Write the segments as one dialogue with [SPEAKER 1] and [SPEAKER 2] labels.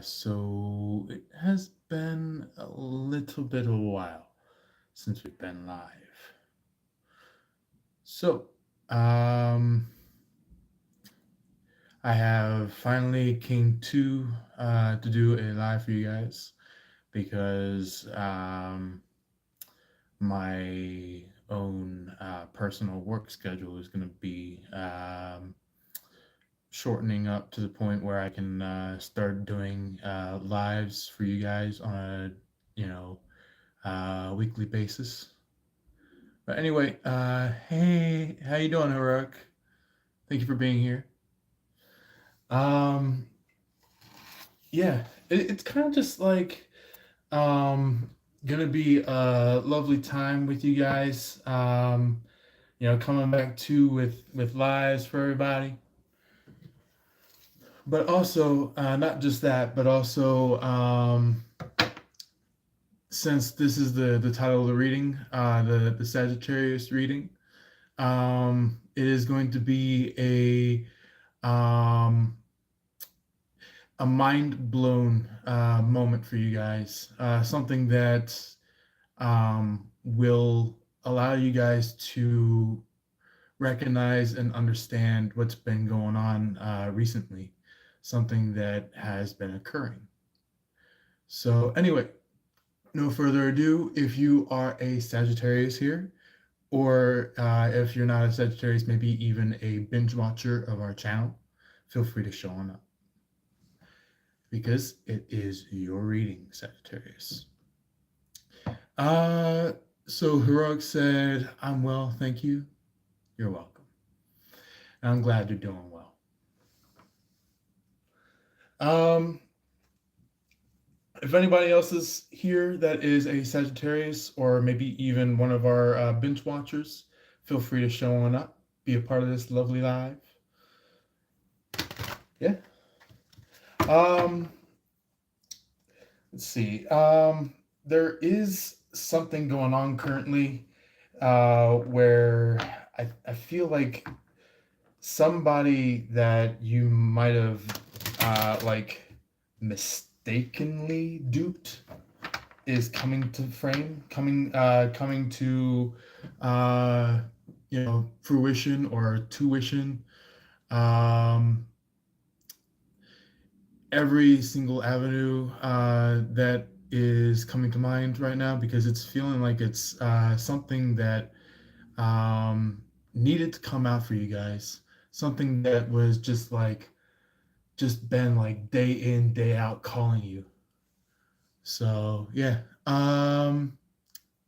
[SPEAKER 1] So it has been a little bit of a while since we've been live. So, um, I have finally came to do a live for you guys because my own personal work schedule is going to be shortening up to the point where I can start doing lives for you guys on a weekly basis. But anyway, hey, how you doing, Harak? Thank you for being here. Um, yeah, it's kind of just like gonna be a lovely time with you guys. Coming back to with lives for everybody. But also, not just that, but also since this is the title of the reading, the Sagittarius reading, it is going to be um, a mind blown moment for you guys. Something that will allow you guys to recognize and understand what's been going on recently, something that has been occurring. So, anyway, no further ado, if you are a Sagittarius here, or if you're not a Sagittarius, maybe even a binge watcher of our channel, feel free to show on up because it is your reading, Sagittarius. Uh, so Heroic said, I'm well, thank you. You're welcome. And I'm glad you're doing well. Um, if anybody else is here that is a Sagittarius or maybe even one of our binge watchers, feel free to show on up, be a part of this lovely live. Yeah. Um, let's see. There is something going on currently where I feel like somebody that you might have like mistakenly duped is coming to frame, coming to fruition or tuition. Um, every single avenue that is coming to mind right now because it's feeling like it's something that needed to come out for you guys. Something that was just been like day in, day out calling you. So yeah.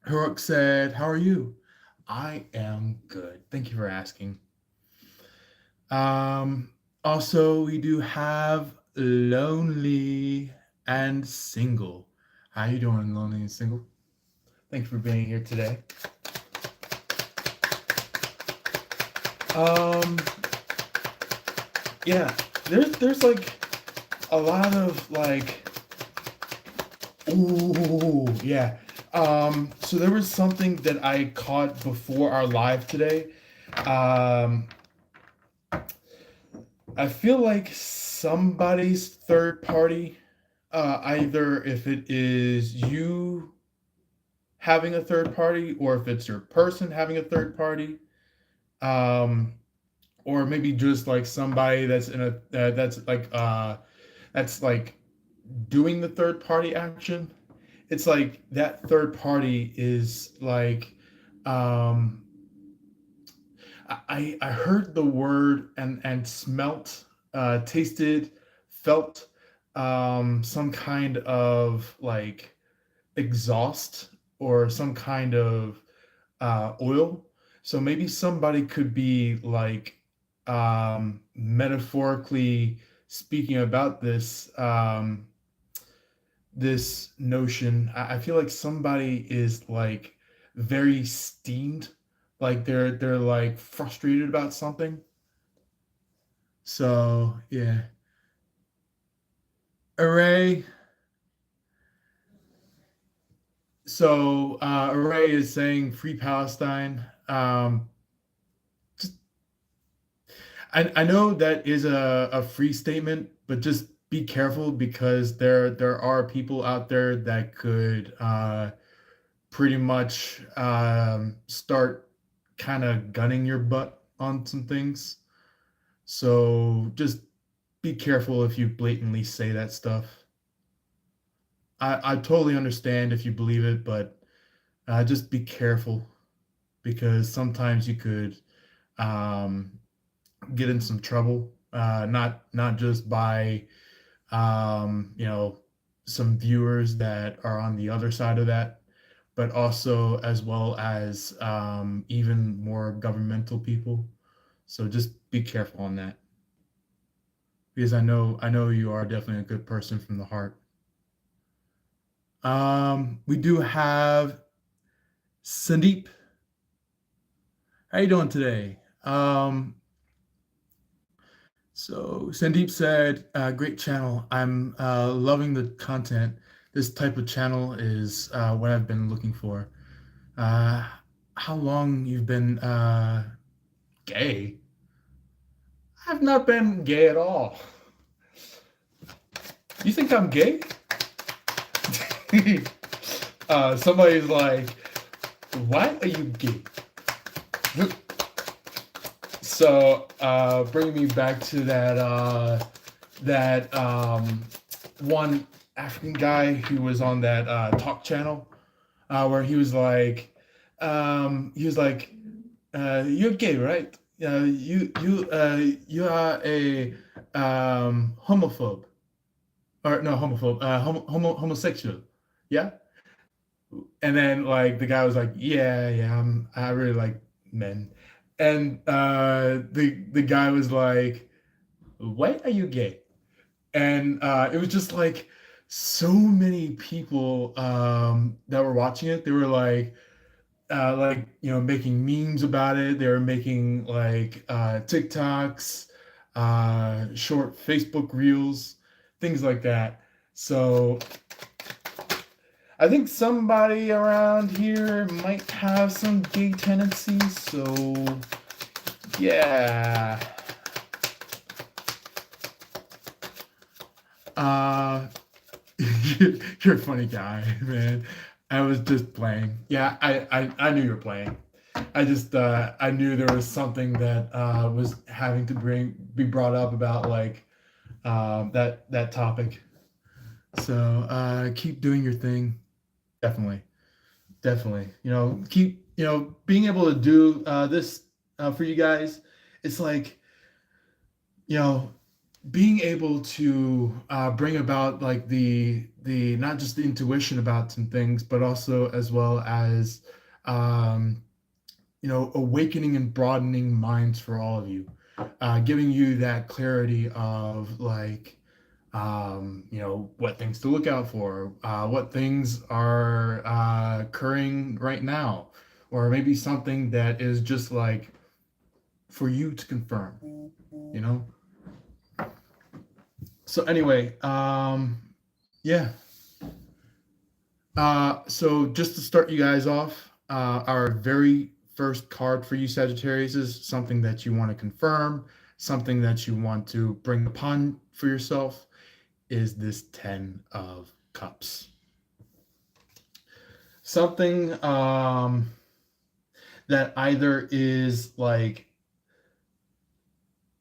[SPEAKER 1] Heroic said, how are you? I am good. Thank you for asking. Um, Also, we do have lonely and single. How you doing, lonely and single? Thank you for being here today. Um, yeah, there's like a lot of like, ooh, yeah. So there was something that I caught before our live today. Um, I feel like somebody's third party, either if it is you having a third party or if it's your person having a third party, um, or maybe just like somebody that's in a that's like doing the third party action. It's like that third party is like um, I heard the word and smelt, tasted, felt some kind of like exhaust or some kind of oil. So maybe somebody could be like metaphorically speaking about this notion. I feel like somebody is like very steamed, like they're like frustrated about something. So yeah, Array. So Array is saying free Palestine. Just, I know that is a free statement, but just be careful because there are people out there that could pretty much start kind of gunning your butt on some things. So just be careful if you blatantly say that stuff. I totally understand if you believe it, but just be careful because sometimes you could um, get in some trouble. Not just by you know, some viewers that are on the other side of that, but also as well as even more governmental people. So just be careful on that because I know you are definitely a good person from the heart. We do have Sandeep. How you doing today? So Sandeep said, "Great channel. I'm loving the content. This type of channel is what I've been looking for. Uh, how long you've been gay? I've not been gay at all. You think I'm gay?" Somebody's like, "Why are you gay?" So, bring me back to that one African guy who was on that talk channel, where he was like, "You're gay, right? You are a homophobe, or no homophobe, homosexual, yeah." And then like the guy was like, "Yeah, yeah, I really like men," and the guy was like, "Why are you gay?" And it was just like so many people that were watching it. They were like making memes about it. They were making like TikToks, short Facebook reels, things like that. So I think somebody around here might have some gay tendencies. So yeah. Uh, you're a funny guy, man. I was just playing. Yeah, I knew you were playing. I just I knew there was something that was having to be brought up about like that topic. So keep doing your thing. Definitely, definitely. Keep being able to do this for you guys. It's like you know being able to bring about like the not just the intuition about some things, but also as well as um, awakening and broadening minds for all of you, giving you that clarity of like what things to look out for, what things are occurring right now, or maybe something that is just like for you to confirm, you know. So anyway, yeah. So just to start you guys off, our very first card for you Sagittarius is something that you want to confirm, something that you want to bring upon for yourself is this 10 of Cups. Something that either is like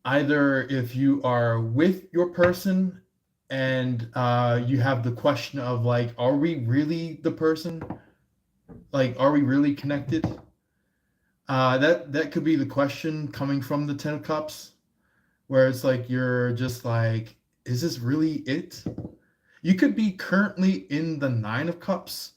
[SPEAKER 1] either if you are with your person and you have the question of like, are we really the person? Like, are we really connected? That could be the question coming from the 10 of Cups, where it's like you're just like, is this really it? You could be currently in the 9 of Cups,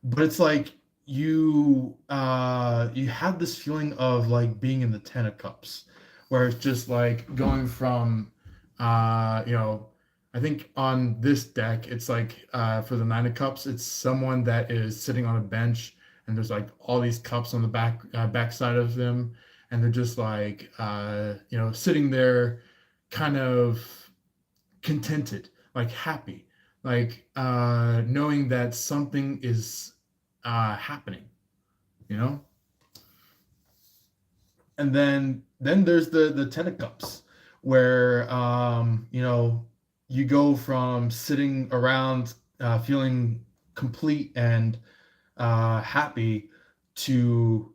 [SPEAKER 1] but it's like you have this feeling of like being in the 10 of Cups, where it's just like going from I think on this deck it's like for the 9 of Cups it's someone that is sitting on a bench and there's like all these cups on the back side of them, and they're just like sitting there kind of contented, like happy, like knowing that something is happening, you know. And then there's the 10 of Cups, where you go from sitting around feeling complete and happy to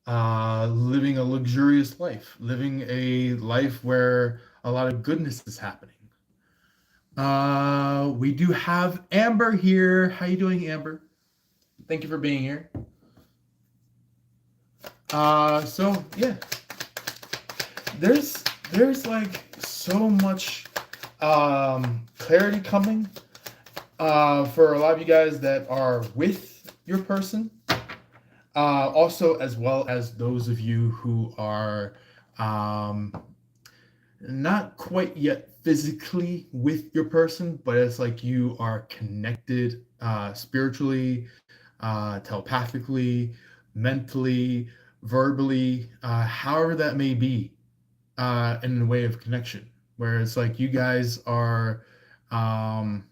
[SPEAKER 1] living a luxurious life, living a life where a lot of goodness is happening. We do have Amber here. How you doing, Amber? Thank you for being here. So yeah, there's like so much clarity coming for a lot of you guys that are with your person. Also, as well as those of you who are um, not quite yet physically with your person, but it's like you are connected spiritually, telepathically, mentally, verbally, however that may be, in a way of connection, where it's like you guys are, um,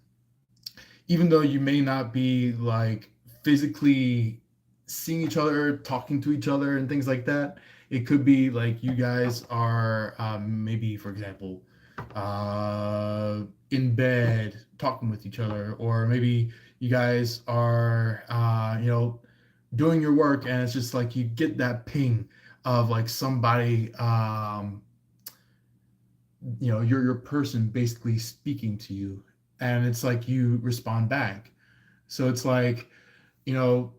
[SPEAKER 1] even though you may not be like physically seeing each other, talking to each other, and things like that, it could be like you guys are maybe, for example, in bed talking with each other, or maybe you guys are, doing your work, and it's just like you get that ping of like somebody, your person basically speaking to you, and it's like you respond back. So it's like, you know,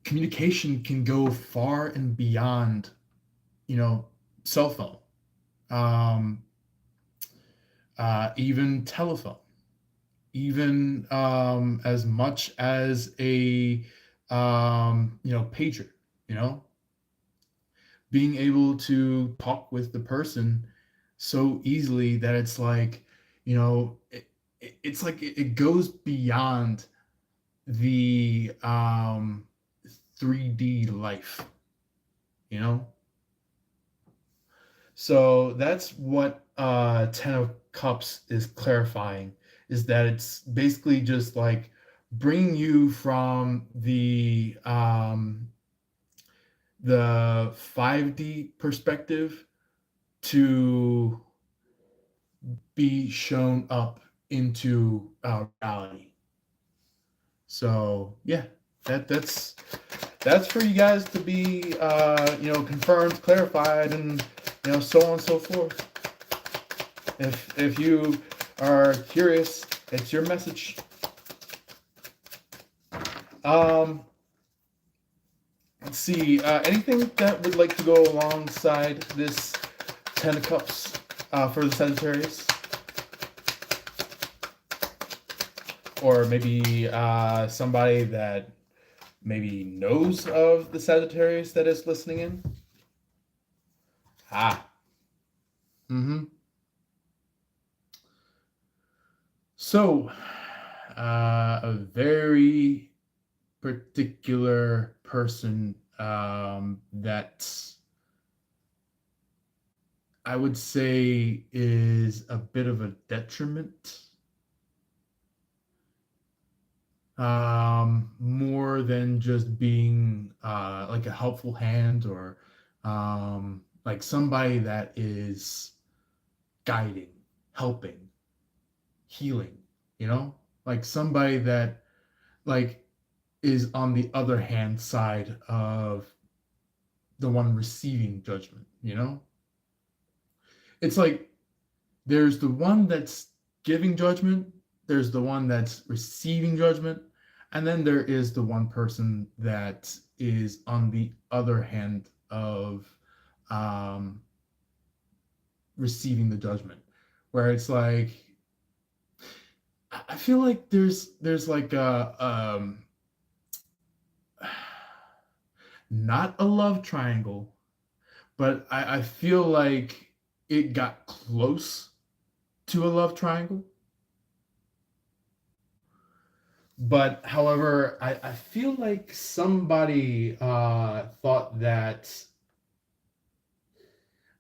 [SPEAKER 1] communication can go far and beyond, cell phone, um, even telephone, even as much as a pager, you know, being able to talk with the person so easily that it's like, it's like it goes beyond the 3D life, you know? So that's what Ten of Cups is clarifying, is that it's basically just like bringing you from the 5D perspective to be shown up into reality. So yeah, that's for you guys to be confirmed, clarified, and so on and so forth. If you are curious, it's your message. Let's see. Anything that would like to go alongside this Ten of Cups for the Sagittarius? Or maybe somebody that maybe knows of the Sagittarius that is listening in? Ah. Mm-hmm. So, a very particular person that I would say is a bit of a detriment, more than just being like a helpful hand, or like somebody that is guiding, helping, healing, like somebody that like is on the other hand side of the one receiving judgment. It's like there's the one that's giving judgment, there's the one that's receiving judgment, and then there is the one person that is on the other hand of um, receiving the judgment, where it's like I feel like there's like a not a love triangle, but I feel like it got close to a love triangle. But however, I feel like somebody thought that,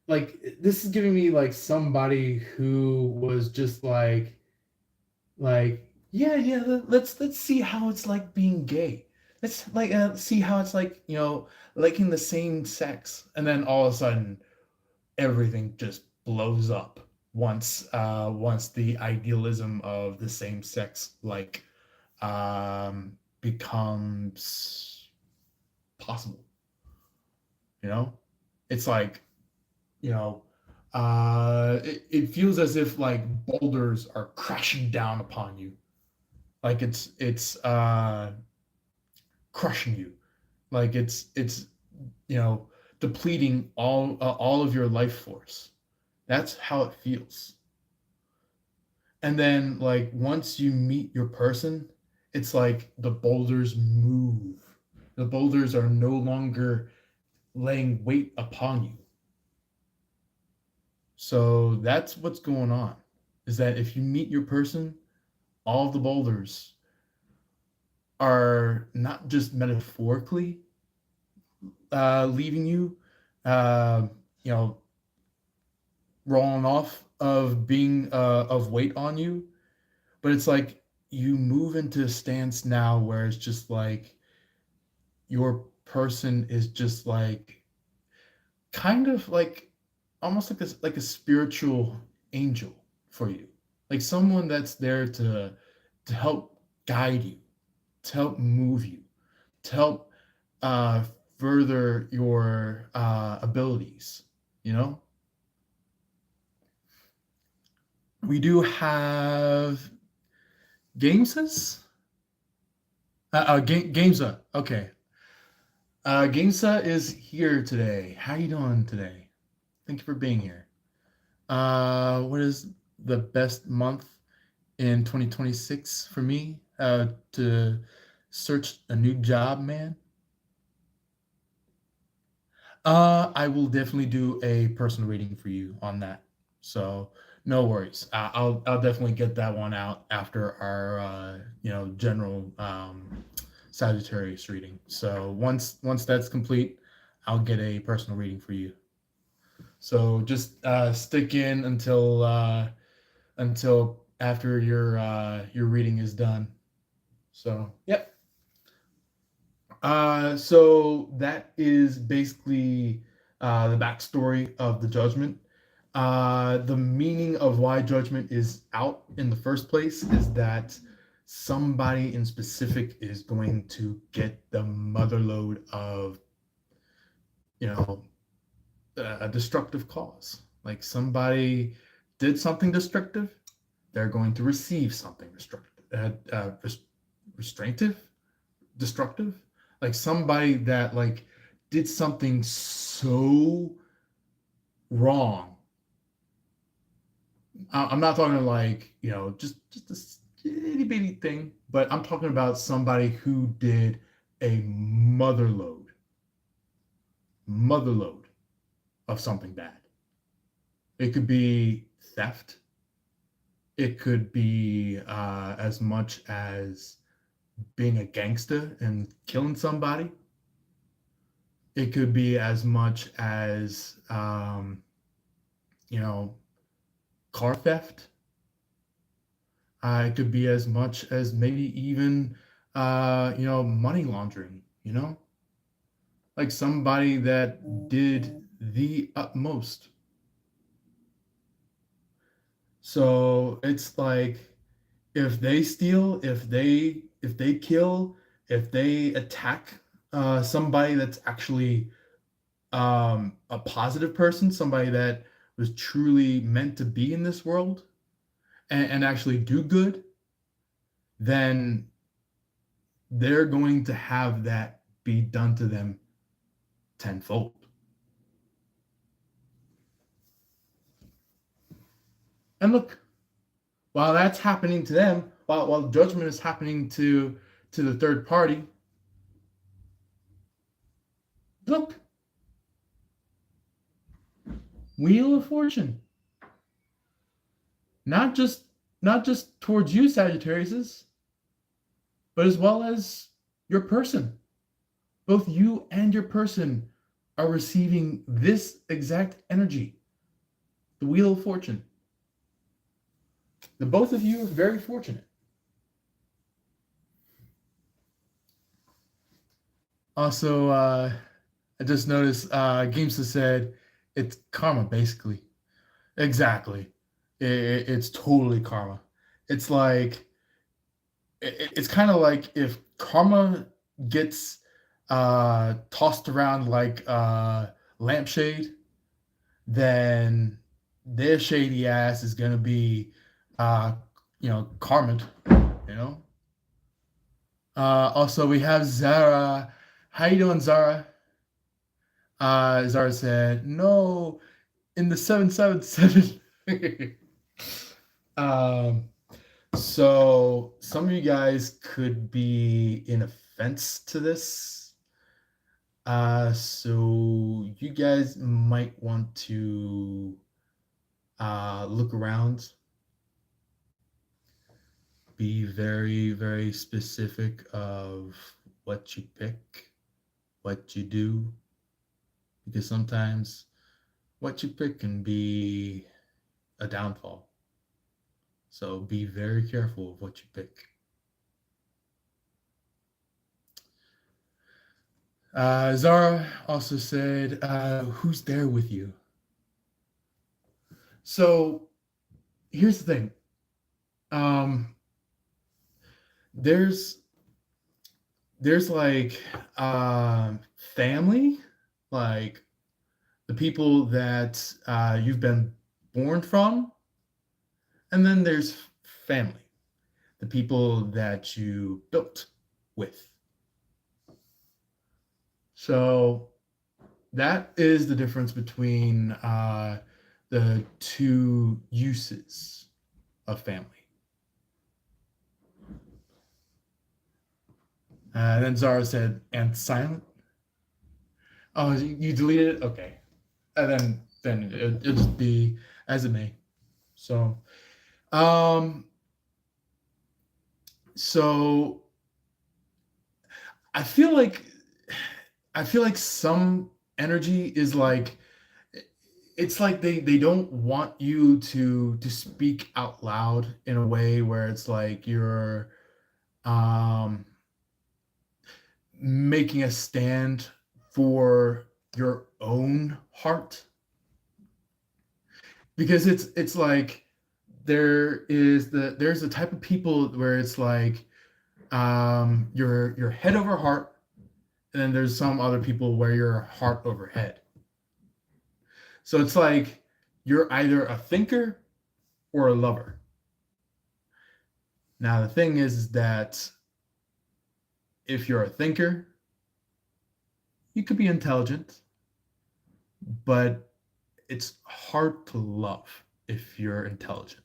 [SPEAKER 1] like, this is giving me like somebody who was just like yeah, let's see how it's like being gay. Let's like see how it's like, liking the same sex, and then all of a sudden everything just blows up. once the idealism of the same sex becomes possible. You know, it's like, you know, it feels as if like boulders are crashing down upon you, like it's crushing you, like it's you know depleting all of your life force. That's how it feels. And then like once you meet your person, it's like the boulders move. The boulders are no longer laying weight upon you. So that's what's going on. Is that if you meet your person, all of the boulders are not just metaphorically leaving you, uh, you know, rolling off of being of weight on you, but it's like you move into a stance now where it's just like your person is just like kind of like almost like a spiritual angel for you, like someone that's there to help guide you, to help move you, to help uh, further your abilities. You know, we do have Gamesas. Gamesa. Okay. Gamesa is here today. How you doing today? Thank you for being here. What is the best month in 2026 for me to search a new job, man? I will definitely do a personal reading for you on that. So no worries. I'll definitely get that one out after our general Sagittarius reading. So once that's complete, I'll get a personal reading for you. So just stick in until after your reading is done. So yep. So that is basically the backstory of the judgment. The meaning of why judgment is out in the first place is that somebody in specific is going to get the motherload of, you know, a destructive cause. Like somebody did something destructive, they're going to receive something destructive, restraintive, destructive. Like somebody that like did something so wrong. I'm not talking like, just a itty bitty thing, but I'm talking about somebody who did a motherload of something bad. It could be theft. It could be as much as being a gangster and killing somebody. It could be as much as, you know, car theft. It could be as much as maybe even, money laundering, like somebody that did the utmost. So it's like if they steal, if they kill, if they attack somebody that's actually a positive person, somebody that was truly meant to be in this world and actually do good, then they're going to have that be done to them tenfold. And look, while that's happening to them, while judgment is happening to the third party, look, Wheel of Fortune. Not just towards you, Sagittarius, but as well as your person. Both you and your person are receiving this exact energy, the Wheel of Fortune. The both of you are very fortunate. Also, I just noticed Gamesa said it's karma, basically. Exactly. It's totally karma. It's like it's kind of like if karma gets tossed around like lampshade, then their shady ass is gonna be uh karma, you know. Also we have Zara. How you doing, Zara? Zara said no in the 777. um So some of you guys could be in offense to this. So you guys might want to look around, be very, very specific of what you pick, what you do, because sometimes what you pick can be a downfall. So be very careful of what you pick. Zara also said, who's there with you? So here's the thing. Um, there's there's like family, like the people that you've been born from, and then there's family, the people that you built with. So that is the difference between the two uses of family. Then Zara said, and silent. Oh, you deleted it? Okay. And then it'll just be as it may. So, um, so I feel like I feel like some energy is like it's like they don't want you to speak out loud in a way where it's like you're um making a stand for your own heart, because it's like there's a type of people where it's like you're head over heart, and then there's some other people where you're heart over head. So it's like you're either a thinker or a lover. Now the thing is that if you're a thinker, you could be intelligent, but it's hard to love if you're intelligent.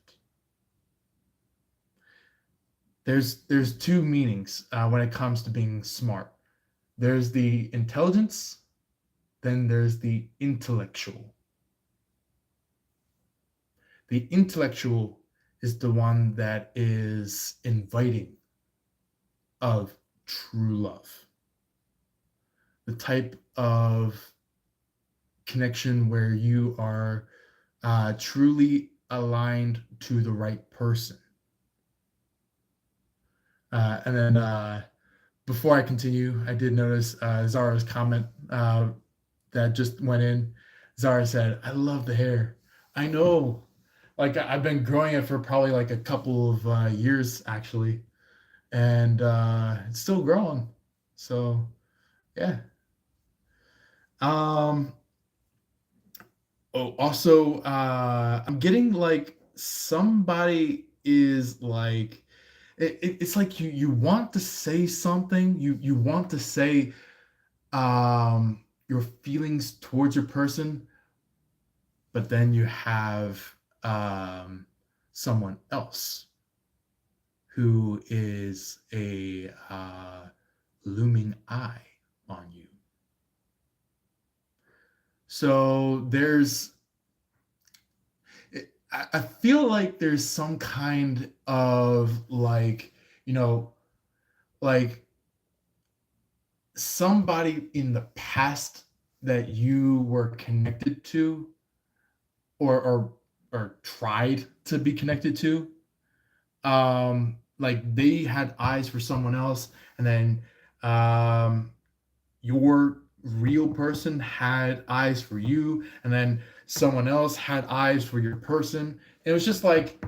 [SPEAKER 1] There's two meanings when it comes to being smart. There's the intelligence, then there's the intellectual. The intellectual is the one that is inviting of true love, the type of connection where you are truly aligned to the right person. And then before I continue, I did notice Zara's comment that just went in. Zara said, I love the hair. I know. Like I've been growing it for probably like a couple of years actually, and it's still growing. So yeah. Um. Oh, also, I'm getting like somebody is like it's like you want to say something, you want to say your feelings towards your person, but then you have um someone else who is a looming eye on you. So I feel like there's some kind of like, you know, like somebody in the past that you were connected to, or tried to be connected to, like they had eyes for someone else, and then um your real person had eyes for you, and then someone else had eyes for your person, It was just like,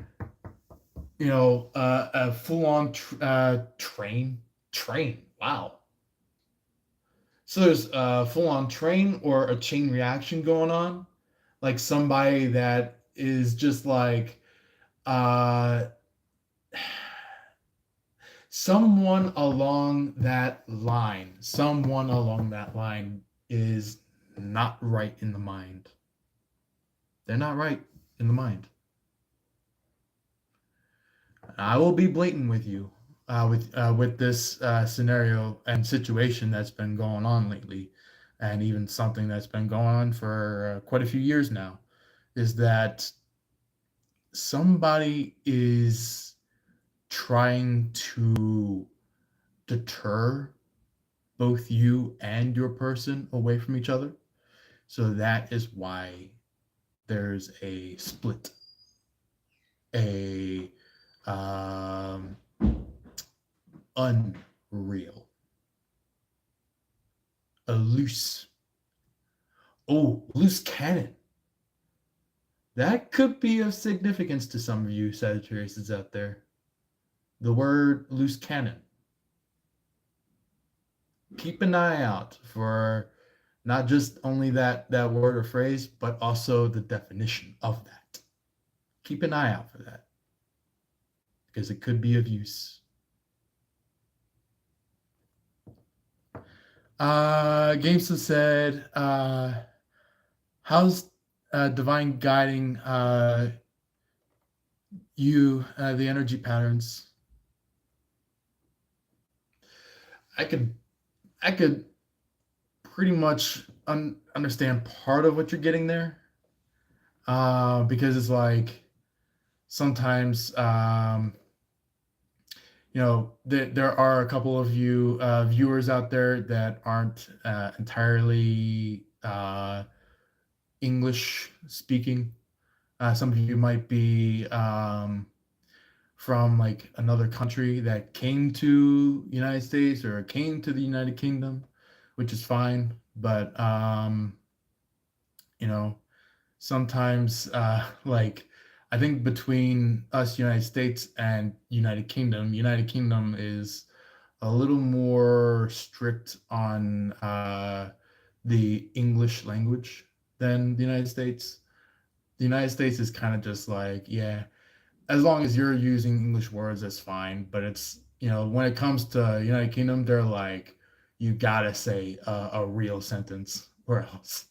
[SPEAKER 1] a full-on train. Wow. So there's a full-on train or a chain reaction going on, like somebody that is just like uh someone along that line is not right in the mind. They're not right in the mind. I will be blatant with you, with this scenario and situation that's been going on lately, and even something that's been going on for quite a few years now, is that somebody is trying to deter both you and your person away from each other. So that is why there's a split, a um, unreal, a loose cannon. That could be of significance to some of you Sagittarius out there. The word loose cannon. Keep an eye out for not just only that word or phrase, but also the definition of that. Keep an eye out for that because it could be of use. Gamesa said, how's divine guiding you, the energy patterns? I could pretty much understand part of what you're getting there, because it's like sometimes there are a couple of you viewers out there that aren't entirely English speaking. Some of you might be from like another country that came to United States or came to the United Kingdom, which is fine. But you know, sometimes like I think between us, United States and United Kingdom is a little more strict on the English language than the United States. The United States is kind of just like, yeah, as long as you're using English words, that's fine. But it's, when it comes to United Kingdom, they're like, you gotta say a real sentence or else.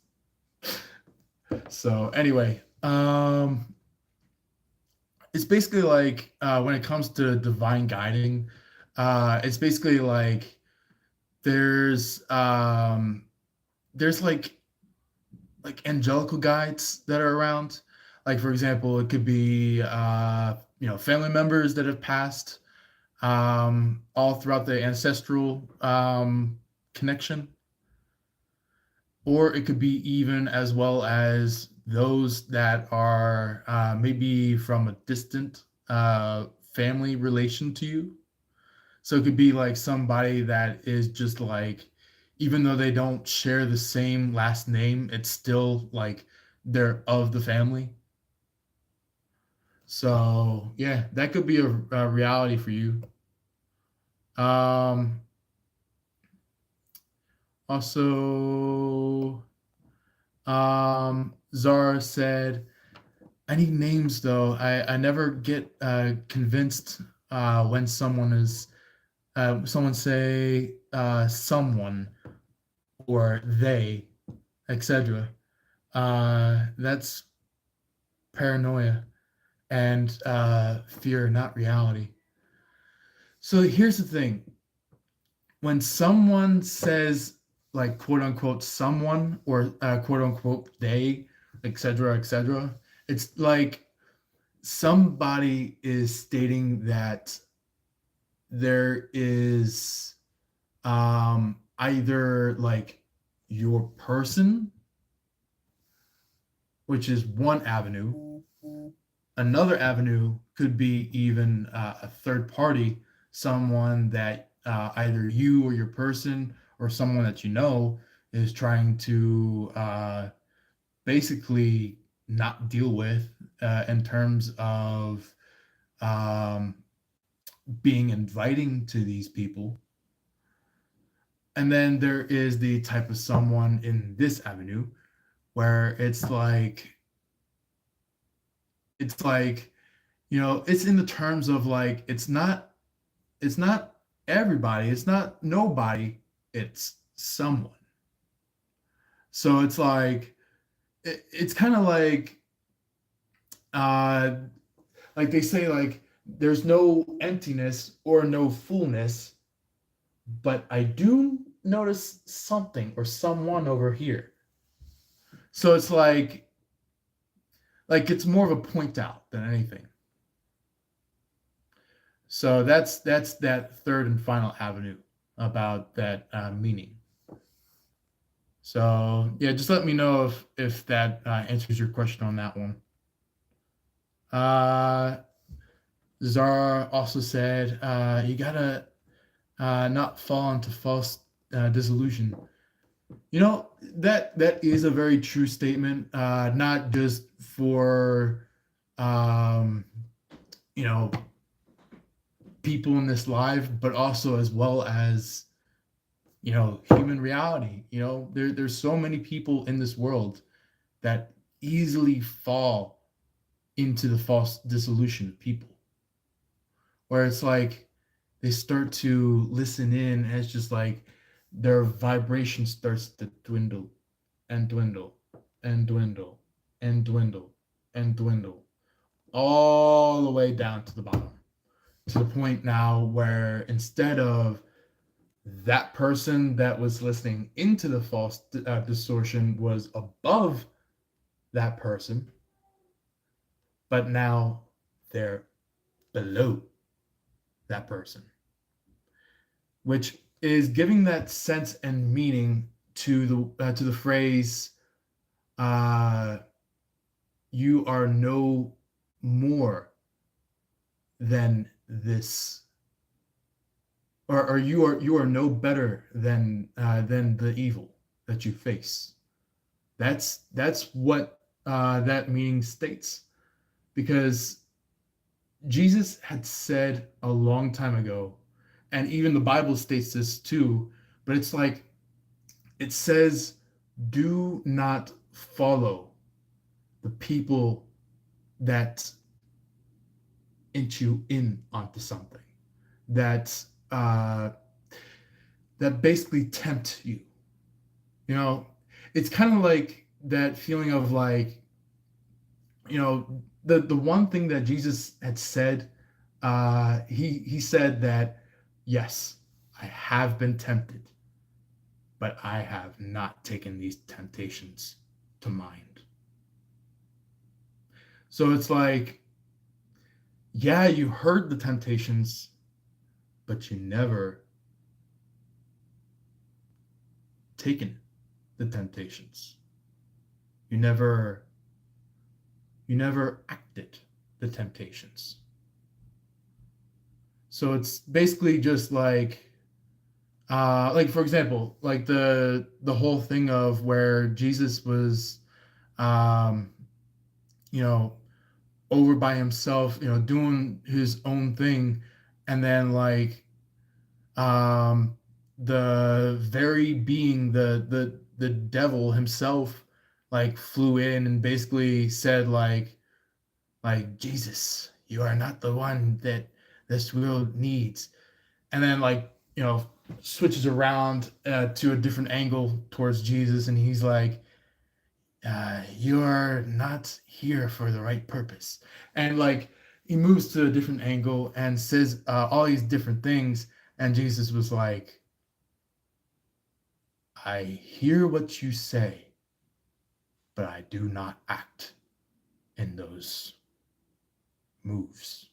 [SPEAKER 1] So anyway, it's basically like when it comes to divine guiding, it's basically like there's um, there's like angelical guides that are around. Like for example, it could be family members that have passed all throughout the ancestral connection, or it could be even as well as those that are maybe from a distant family relation to you. So it could be like somebody that is just like, even though they don't share the same last name, it's still like they're of the family. So yeah, that could be a reality for you. Um, Also, Zara said, I need names though. I never get convinced when someone say someone or they, etc. That's paranoia and fear, not reality. So here's the thing. When someone says like quote unquote someone or quote unquote they, etc., it's like somebody is stating that there is either like your person, which is one avenue. Another avenue could be even a third party, someone that either you or your person or someone that you know is trying to basically not deal with in terms of um, being inviting to these people. And then there is the type of someone in this avenue where it's like, it's in the terms of like, it's not everybody, it's not nobody, it's someone. So it's like, it's kind of uh like they say, like, there's no emptiness or no fullness, but I do notice something or someone over here. So it's like it's more of a point out than anything. So that's that third and final avenue about that meaning. So yeah, just let me know if that answers your question on that one. Uh, Zara also said, you gotta not fall into false disillusion. That is a very true statement. Not just for um, you know people in this life, but also as well as human reality. There's so many people in this world that easily fall into the false dissolution of people, where it's like they start to listen in, and it's just like their vibration starts to dwindle and dwindle and dwindle and dwindle and dwindle all the way down to the bottom, to the point now where instead of that person that was listening into the false distortion was above that person, but now they're below that person, which is giving that sense and meaning to the phrase, uh, "You are no more than this," or you are no better than the evil that you face. That's what that meaning states, because Jesus had said a long time ago, and even the Bible states this too, but it's like it says, do not follow the people that inch you in onto something, that uh, that basically tempt you. You know, it's kind of like that feeling of like, the one thing that Jesus had said. He said that, yes, I have been tempted, but I have not taken these temptations to mind. So it's like, yeah, you heard the temptations, but you never taken the temptations. You never acted the temptations. So it's basically just like for example, like the whole thing of where Jesus was um you know over by himself, doing his own thing, and then um the very being, the devil himself, like flew in and basically said Jesus, you are not the one that this world needs. And then switches around to a different angle towards Jesus, and he's like, you're not here for the right purpose. And he moves to a different angle and says all these different things, and Jesus was like, I hear what you say, but I do not act in those moves.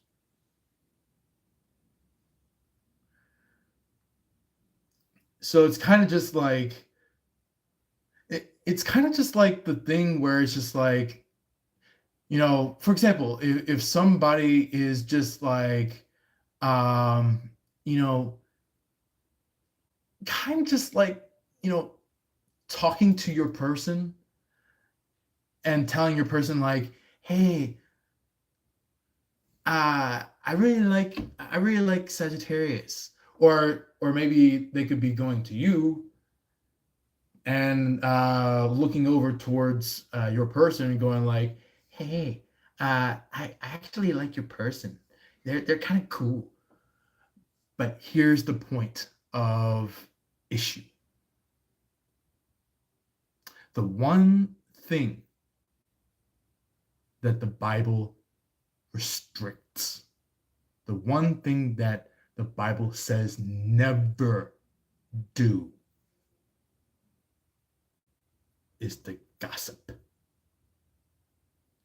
[SPEAKER 1] So it's kind of just like it's kind of just like the thing where it's just like, for example, if somebody is just um you know kind of just you know talking to your person, and telling your person like, hey, I really like Sagittarius. Or maybe they could be going to you and looking over towards your person and going like, hey, I actually like your person. They're kind of cool. But here's the point of issue. The one thing that the Bible restricts, the one thing that the Bible says never do, is the gossip.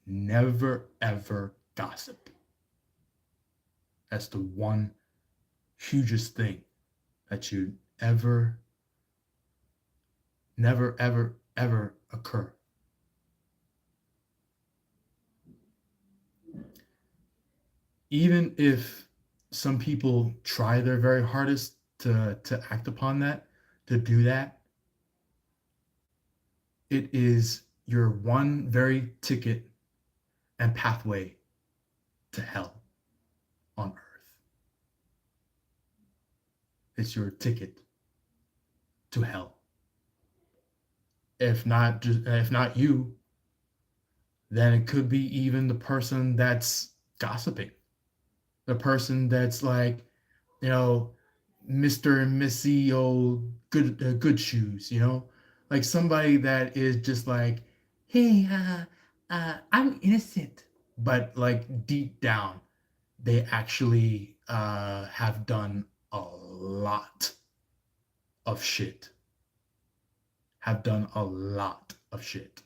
[SPEAKER 1] Never ever gossip. That's the one hugest thing that you never ever occur. Even if some people try their very hardest to act upon that, to do that, it is your one very ticket and pathway to hell on earth. It's your ticket to hell. If not you, then it could be even the person that's gossiping, the person that's like, you know, Mr. and Missy old good shoes, like somebody that is just like, hey, I'm innocent, but like deep down, they actually have done a lot of shit. Have done a lot of shit.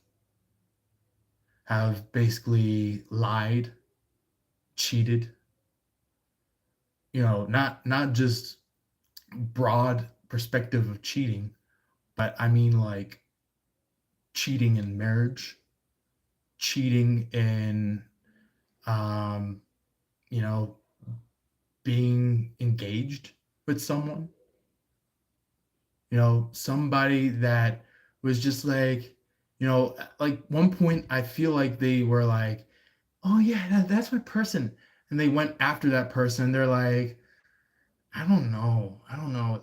[SPEAKER 1] Have basically lied, cheated. Not just broad perspective of cheating, but I mean like cheating in marriage, cheating in um, you know, being engaged with someone. Somebody that was just like one point I feel like they were like, oh yeah, that's my person. And they went after that person. They're like, I don't know.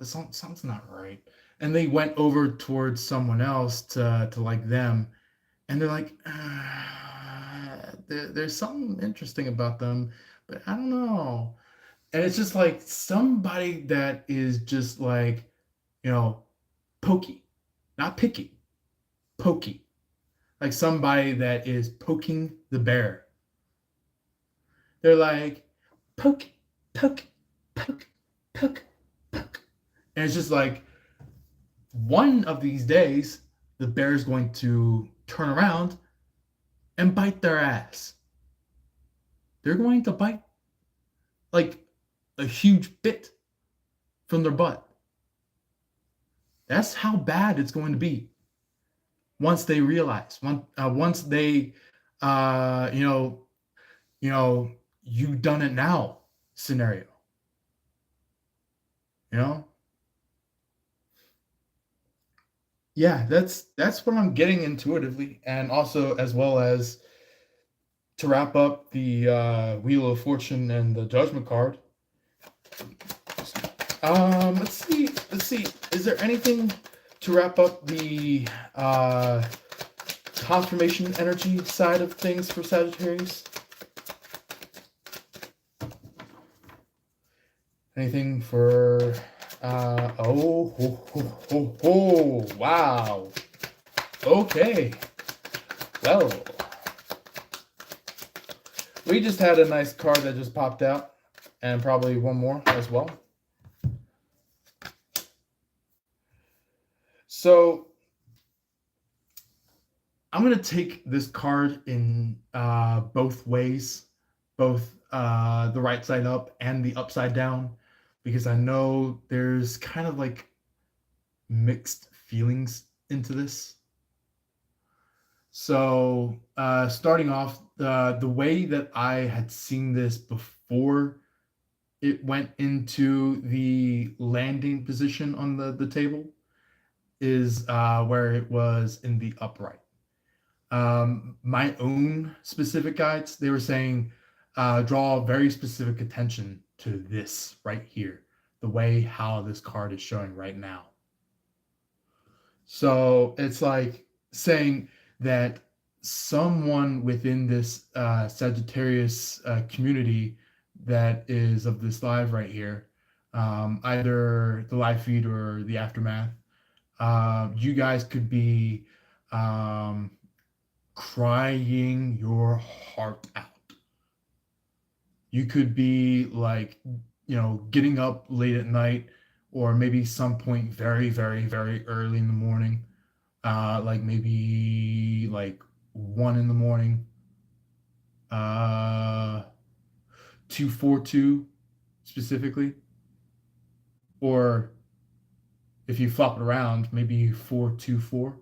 [SPEAKER 1] Something's not right. And they went over towards someone else to like them, and they're like, there's something interesting about them, but I don't know. And it's just like somebody that is just like, you know, pokey, not picky, pokey. Like somebody that is poking the bear. They're like, poke, poke, poke, poke, poke. And it's just like, one of these days, the bear is going to turn around and bite their ass. They're going to bite like a huge bit from their butt. That's how bad it's going to be once they realize, once they, uh, you know, you done it now scenario. You know, yeah, that's what I'm getting intuitively, and also as well as to wrap up the Wheel of Fortune and the Judgment card. Let's see. Is there anything to wrap up the confirmation energy side of things for Sagittarius? Anything for wow. Okay. Well, we just had a nice card that just popped out, and probably one more as well. So I'm going to take this card in both ways, both the right side up and the upside down, because I know there's kind of like mixed feelings into this. So starting off, the way that I had seen this before it went into the landing position on the table is where it was in the upright. My own specific guides, they were saying, draw very specific attention to this right here, the way how this card is showing right now. So it's like saying that someone within this Sagittarius community that is of this live right here, either the live feed or the aftermath, you guys could be um, crying your heart out. You could be like, getting up late at night, or maybe some point very, very, very early in the morning, like maybe like 1 in the morning, uh, 242 specifically, or if you flop it around, maybe 424.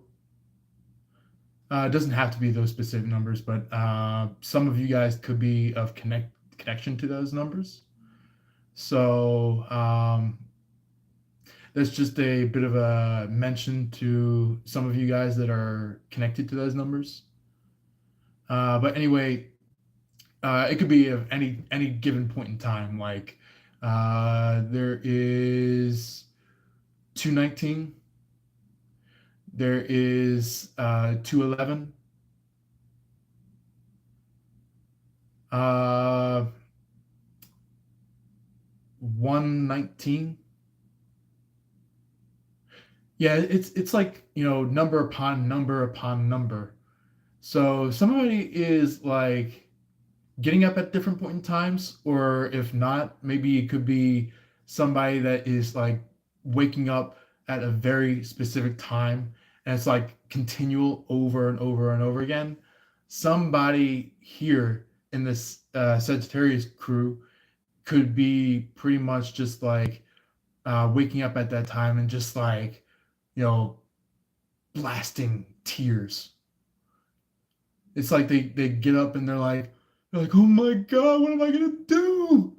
[SPEAKER 1] It doesn't have to be those specific numbers, but some of you guys could be of connection to those numbers. So that's just a bit of a mention to some of you guys that are connected to those numbers. But anyway, it could be of any given point in time. Like there is 219, there is 211, 119. Yeah, it's like, number upon number upon number. So somebody is like getting up at different point in times, or if not, maybe it could be somebody that is like waking up at a very specific time, and it's like continual over and over and over again. Somebody here in this Sagittarius crew could be pretty much just like waking up at that time and just like, you know, blasting tears. It's like they get up and they're like, oh my god, what am I gonna do?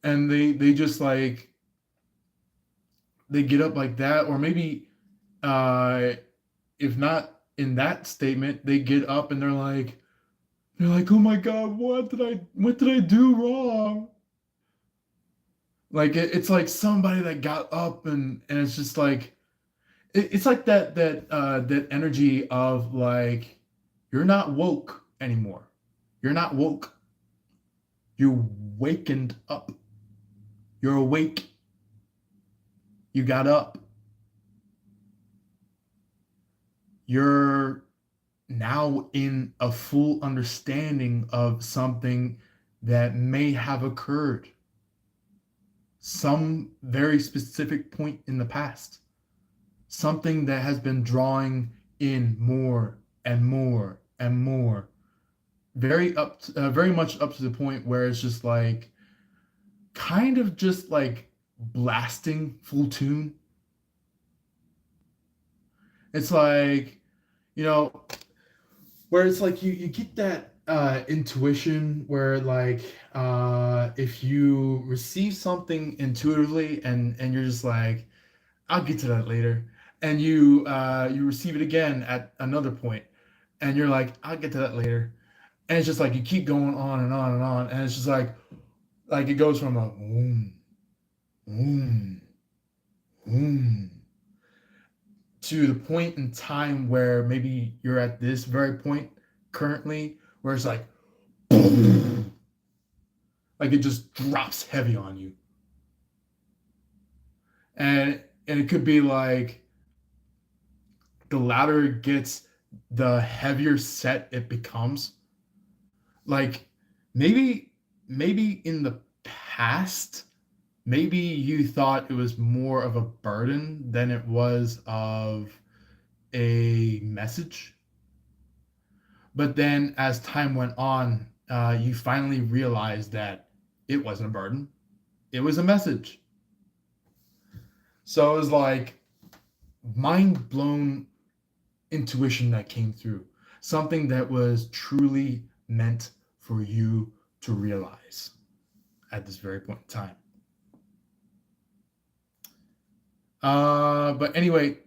[SPEAKER 1] And they just like they get up like that, or maybe uh if not in that statement, they get up and they're like, oh my god, what did I do wrong? Like it's like somebody that got up, and it's just like it's like that energy of like, you're not woke anymore. You're not woke. You wakened up. You're awake. You got up. You're now in a full understanding of something that may have occurred some very specific point in the past. Something that has been drawing in more and more and more. Very much up to the point where it's just like kind of just like blasting full tune. It's like, you know, where it's like you get that intuition where like if you receive something intuitively, and you're just like, I'll get to that later, and you receive it again at another point, and you're like, I'll get to that later, and it's just like you keep going on and on and on, and it's just like it goes from a boom, boom, to the point in time where maybe you're at this very point currently where it's like like it just drops heavy on you, and it could be like the louder it gets, the heavier set it becomes. Like maybe in the past, maybe you thought it was more of a burden than it was of a message. But then as time went on, you finally realized that it wasn't a burden, it was a message. So it was like mind blown intuition that came through, something that was truly meant for you to realize at this very point in time. But anyway,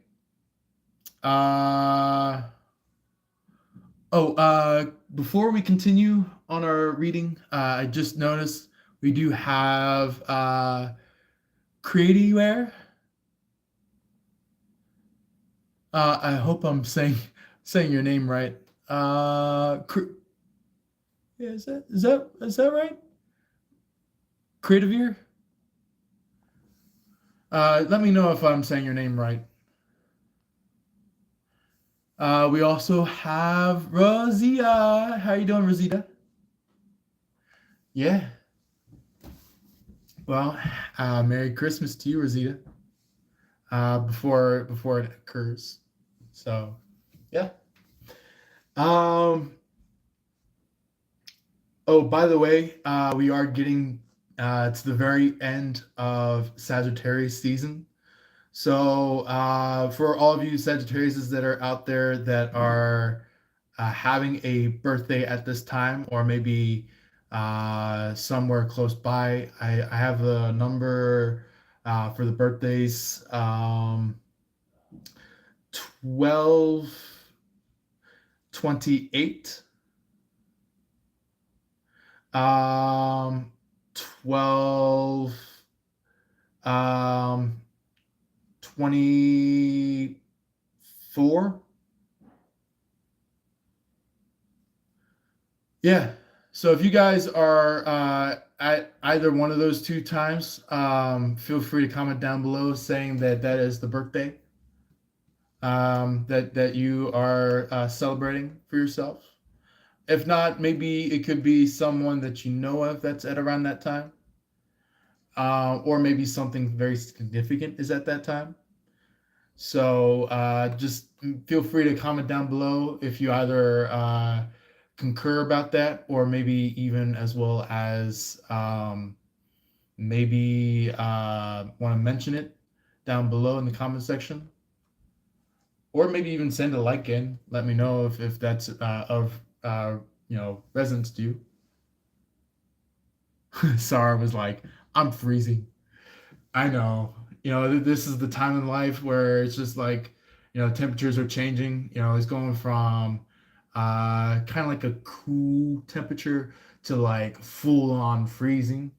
[SPEAKER 1] uh, Oh, before we continue on our reading, I just noticed we do have Creativeware. I hope I'm saying your name right. Yeah, is that right? Creativeware. Let me know if I'm saying your name right. We also have Rosita. How you doing, Rosita? Yeah. Well, Merry Christmas to you, Rosita. Before it occurs. So yeah. Um. Oh, by the way, we are getting to the very end of Sagittarius season. So for all of you Sagittariuses that are out there that are having a birthday at this time, or maybe somewhere close by, I have the number for the birthdays: 12, 28, 12, um, 24. Yeah. So if you guys are at either one of those two times, feel free to comment down below saying that that is the birthday that you are celebrating for yourself. If not, maybe it could be someone that you know of that's at around that time, or maybe something very significant is at that time. So just feel free to comment down below if you either concur about that, or maybe even as well as maybe want to mention it down below in the comment section, or maybe even send a like in. Let me know if that's of resonance to you. Sarah was like, I'm freezing. I know. This is the time in life where it's just like, temperatures are changing. It's going from kind of like a cool temperature to like full on freezing.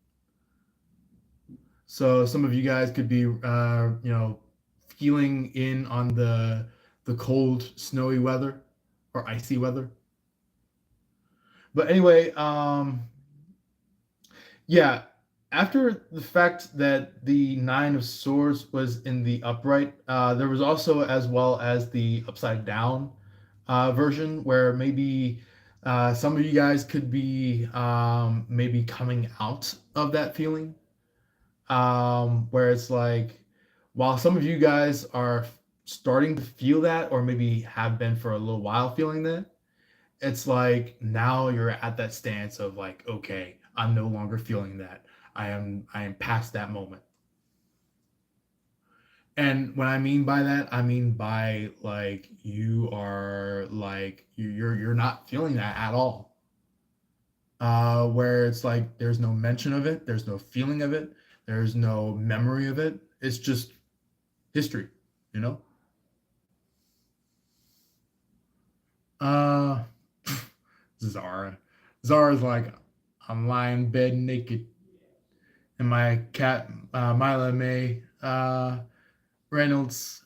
[SPEAKER 1] So some of you guys could be, feeling in on the cold, snowy weather or icy weather. But anyway, yeah, after the fact that the Nine of Swords was in the upright, there was also as well as the upside down version where maybe some of you guys could be maybe coming out of that feeling, where it's like, while some of you guys are starting to feel that, or maybe have been for a little while feeling that, it's like now you're at that stance of like, okay, I'm no longer feeling that. I am past that moment. And what I mean by that, I mean by like you are like you're not feeling that at all. Where it's like there's no mention of it, there's no feeling of it, there's no memory of it. It's just history, you know? Uh Zara. Zara's like, I'm lying in bed naked, and my cat Mila May Reynolds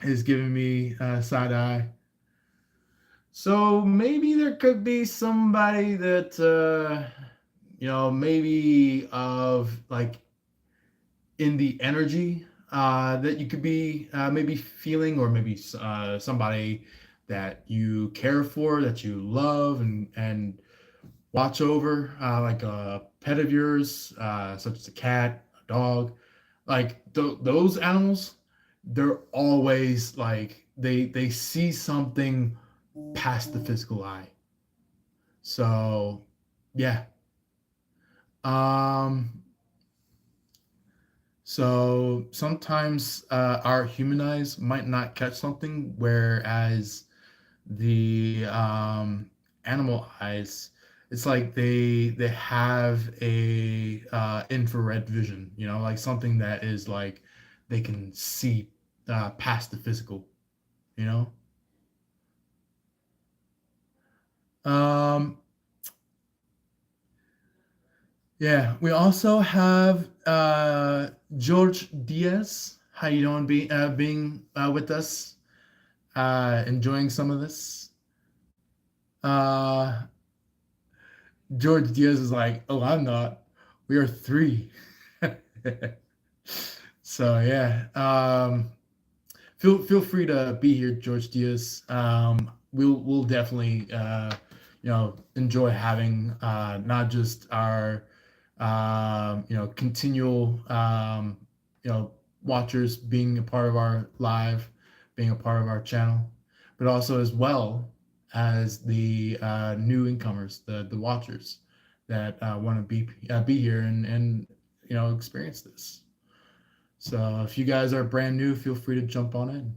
[SPEAKER 1] is giving me side eye. So maybe there could be somebody that maybe of like in the energy that you could be maybe feeling, or maybe somebody that you care for, that you love and watch over, like a pet of yours, such as a cat, a dog, like those animals. They're always like they see something past the physical eye. So yeah. Um, so sometimes our human eyes might not catch something, whereas the animal eyes, it's like they have a infrared vision, like something that is like they can see past the physical, you know. Um, yeah, we also have George Diaz. How you doing? Being with us, enjoying some of this. Uh, George Diaz is like, oh, I'm not. We are three. So yeah, feel free to be here, George Diaz. We'll definitely enjoy having not just our continual watchers being a part of our live, being a part of our channel, but also as well as the new incomers, the watchers that want to be here and experience this. So if you guys are brand new, feel free to jump on in.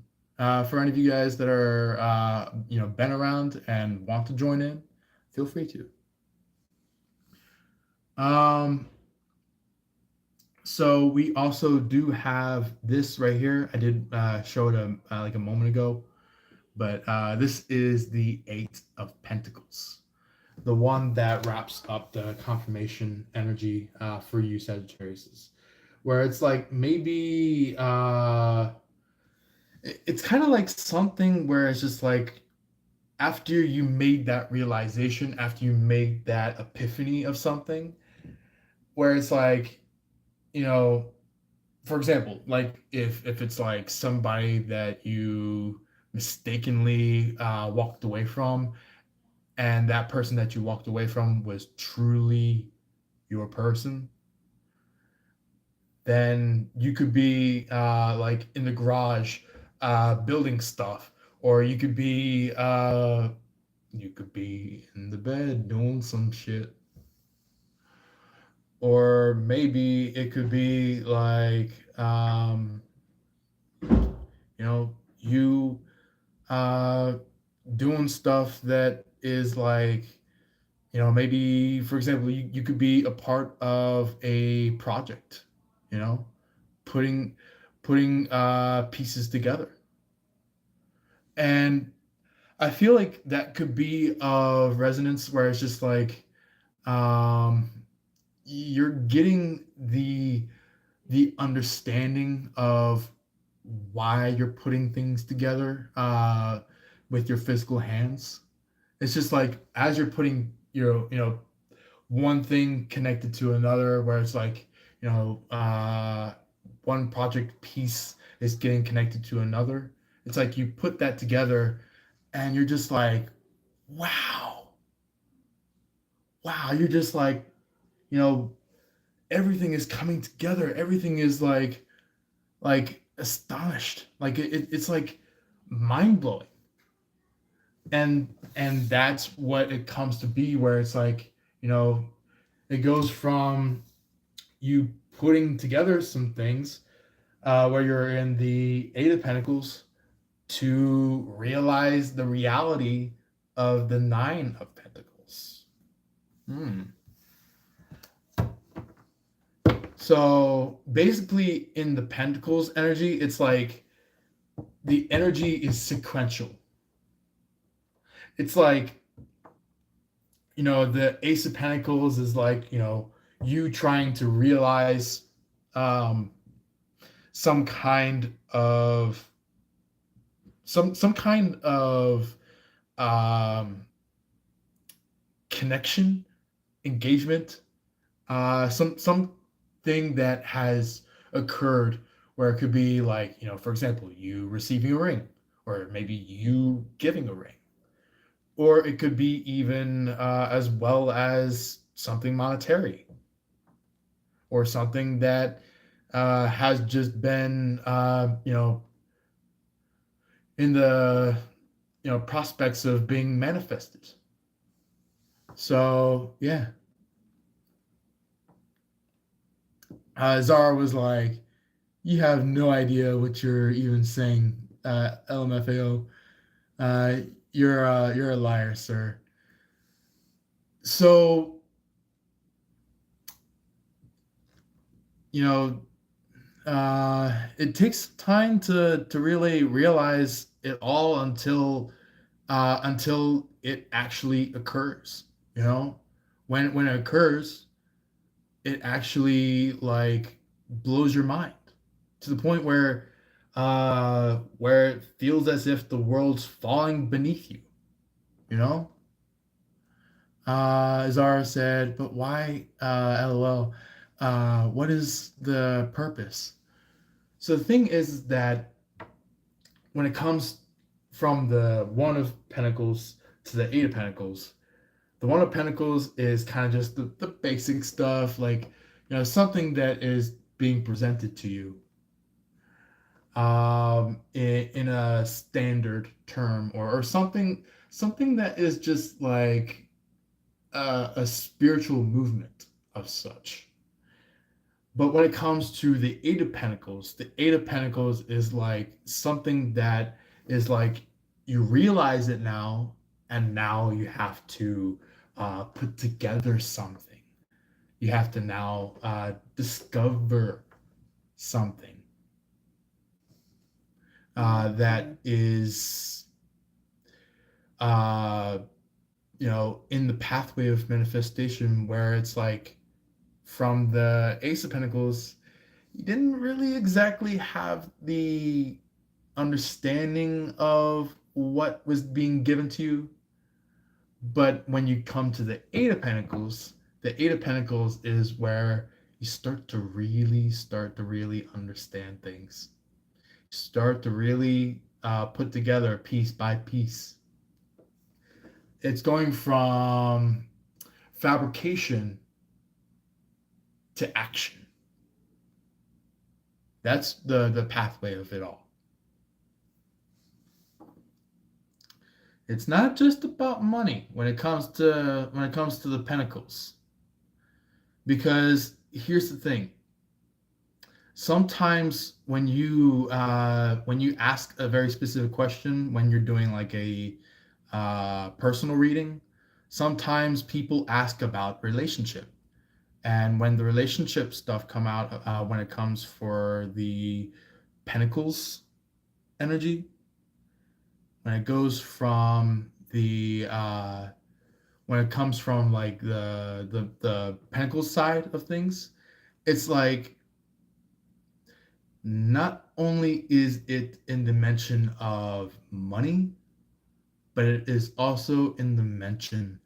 [SPEAKER 1] For any of you guys that are been around and want to join in, feel free to. Um, so we also do have this right here. I did show it like a moment ago, but this is the Eight of Pentacles, the one that wraps up the confirmation energy for you Sagittarius, where it's like maybe it's kind of like something where it's just like after you made that realization, after you made that epiphany of something, where it's like, you know, for example, like if it's like somebody that you mistakenly walked away from, and that person that you walked away from was truly your person, then you could be like in the garage building stuff, or you could be in the bed doing some shit, or maybe it could be like you uh, doing stuff that is like maybe for example you could be a part of a project, you know putting putting pieces together. And I feel like that could be of resonance where it's just like um, you're getting the understanding of why you're putting things together with your physical hands. It's just like as you're putting your one thing connected to another, where it's like one project piece is getting connected to another. It's like you put that together and you're just like, wow, wow. You're just like, you know everything is coming together. Everything is like astonished. Like it's like mind blowing. And that's what it comes to be, where it's like, it goes from you putting together some things where you're in the Eight of Pentacles to realize the reality of the Nine of Pentacles. So basically, in the Pentacles energy, it's like the energy is sequential. It's like, the Ace of Pentacles is like, you trying to realize um, some kind of some kind of um, connection, engagement, something that has occurred, where it could be like, for example, you receiving a ring, or maybe you giving a ring, or it could be even as well as something monetary, or something that has just been in the prospects of being manifested. So yeah, Zara was like, "You have no idea what you're even saying, LMFAO. Uh, you're a liar, sir." So you know, it takes time to really realize it all until until it actually occurs. You know, when it occurs, it actually like blows your mind to the point where it feels as if the world's falling beneath you. You know, Zara said, "But why, LOL? What is the purpose?" So the thing is that when it comes from the One of Pentacles to the Eight of Pentacles, the One of Pentacles is kind of just the basic stuff, like, something that is being presented to you in a standard term, or something that is just like a spiritual movement of such. But when it comes to the Eight of Pentacles is like something that is like you realize it now, and now you have to put together something. You have to now discover something that is, uh, in the pathway of manifestation, where it's like from the Ace of Pentacles, you didn't really exactly have the understanding of what was being given to you. But when you come to the Eight of Pentacles is where you start to really understand things. Start to really put together piece by piece. It's going from fabrication to action. That's the pathway of it all. It's not just about money when it comes to the pentacles. Because here's the thing. Sometimes when you ask a very specific question, when you're doing like a personal reading, sometimes people ask about relationship. And when the relationship stuff come out, when it comes for the pentacles energy, when it goes from when it comes from like the pentacles side of things, it's like not only is it in the mention of money, but it is also in the mention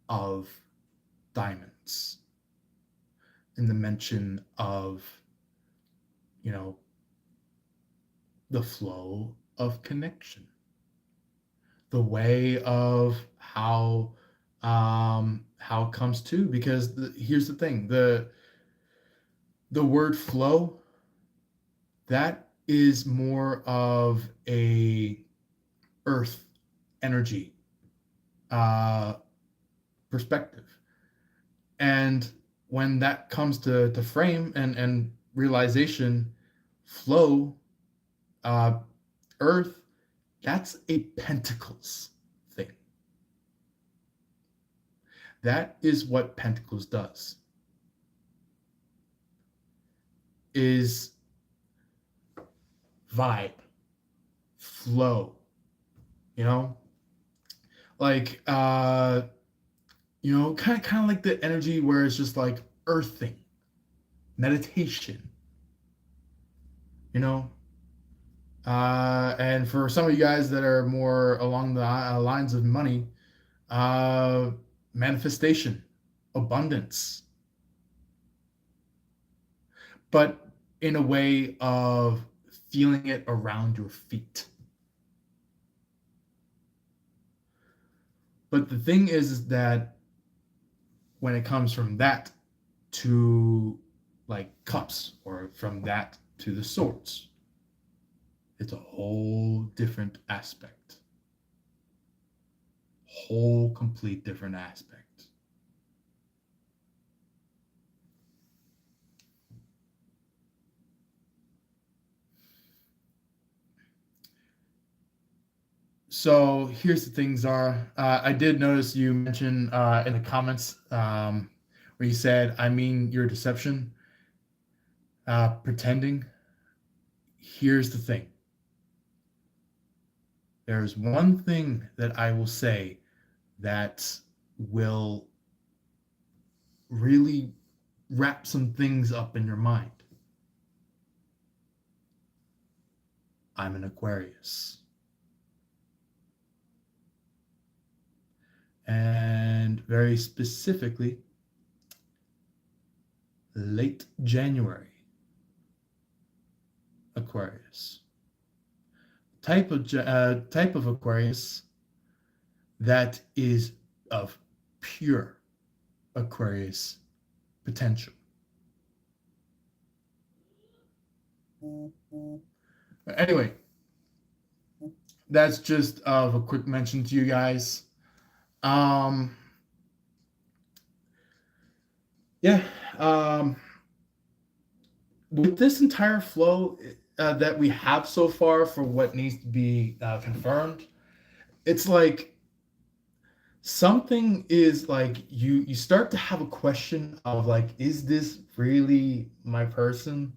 [SPEAKER 1] of diamonds, in the mention of, you know, the flow of connection, the way of how it comes to. Because here's the thing, the word flow, that is more of a earth energy uh perspective. And when that comes to frame and realization, flow, uh earth, that's a pentacles thing. That is what pentacles does, is vibe, flow, you know, like kind of like the energy where it's just like earthing, meditation, you know. And for some of you guys that are more along the lines of money, uh manifestation, abundance, but in a way of feeling it around your feet. But the thing is that when it comes from that to like cups, or from that to the swords, it's a whole different aspect, whole complete different aspect. So here's the thing, Zara. I did notice you mentioned in the comments, where you said, "I mean, your deception, pretending." Here's the thing: there's one thing that I will say that will really wrap some things up in your mind. I'm an Aquarius. And very specifically, late January Aquarius. Type of Aquarius that is of pure Aquarius potential. Anyway, that's just of a quick mention to you guys. Yeah. With this entire flow that we have so far for what needs to be confirmed, it's like something is like you start to have a question of like, is this really my person?